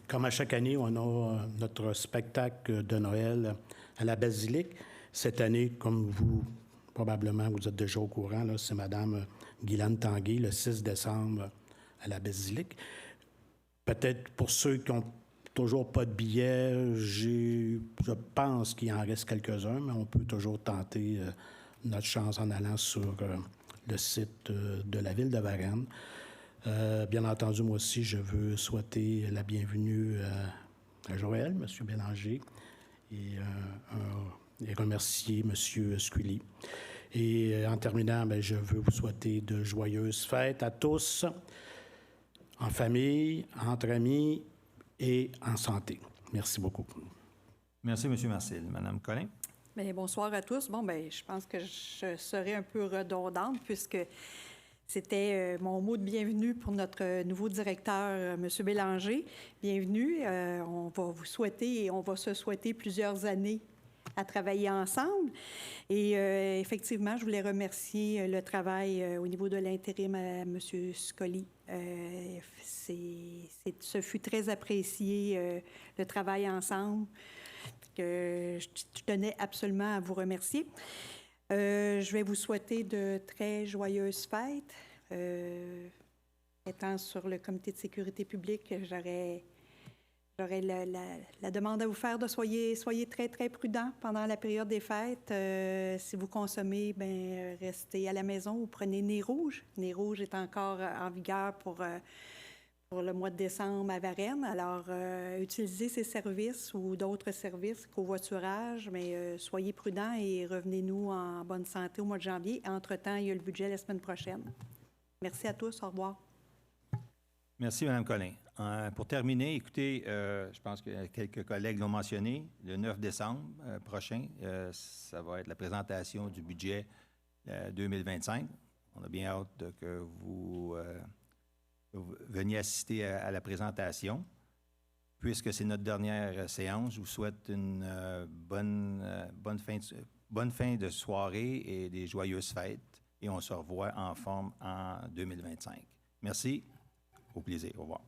comme à chaque année, on a notre spectacle de Noël à la Basilique. Cette année, comme vous, probablement, vous êtes déjà au courant, là, c'est Mme Guylaine Tanguay, le 6 décembre à la Basilique. Peut-être pour ceux qui n'ont toujours pas de billets, je pense qu'il en reste quelques-uns, mais on peut toujours tenter notre chance en allant sur le site de la Ville de Varennes. Bien entendu, moi aussi, je veux souhaiter la bienvenue à Joël, M. Bélanger, et remercier M. Scully. Et en terminant, je veux vous souhaiter de joyeuses fêtes à tous, en famille, entre amis et en santé. Merci beaucoup. Merci, M. Marcel. Madame Collin? Bien, bonsoir à tous. Bon, je pense que je serai un peu redondante puisque c'était mon mot de bienvenue pour notre nouveau directeur, M. Bélanger. Bienvenue. On va vous souhaiter et on va se souhaiter plusieurs années à travailler ensemble. Et effectivement, je voulais remercier le travail au niveau de l'intérim à M. Scully. Ce fut très apprécié, le travail ensemble. Que je tenais absolument à vous remercier. Je vais vous souhaiter de très joyeuses fêtes. Étant sur le comité de sécurité publique, j'aurais la demande à vous faire de soyez très, très prudents pendant la période des fêtes. Si vous consommez, restez à la maison ou prenez Nez Rouge. Nez Rouge est encore en vigueur pour le mois de décembre à Varennes. Alors, utilisez ces services ou d'autres services, covoiturage, mais soyez prudents et revenez-nous en bonne santé au mois de janvier. Entre-temps, il y a le budget la semaine prochaine. Merci à tous. Au revoir. Merci, Mme Collin. Pour terminer, écoutez, je pense que quelques collègues l'ont mentionné, le 9 décembre prochain, ça va être la présentation du budget 2025. On a bien hâte que vous veniez assister à la présentation. Puisque c'est notre dernière séance, je vous souhaite une bonne fin de soirée et des joyeuses fêtes. Et on se revoit en forme en 2025. Merci. Au plaisir. Au revoir.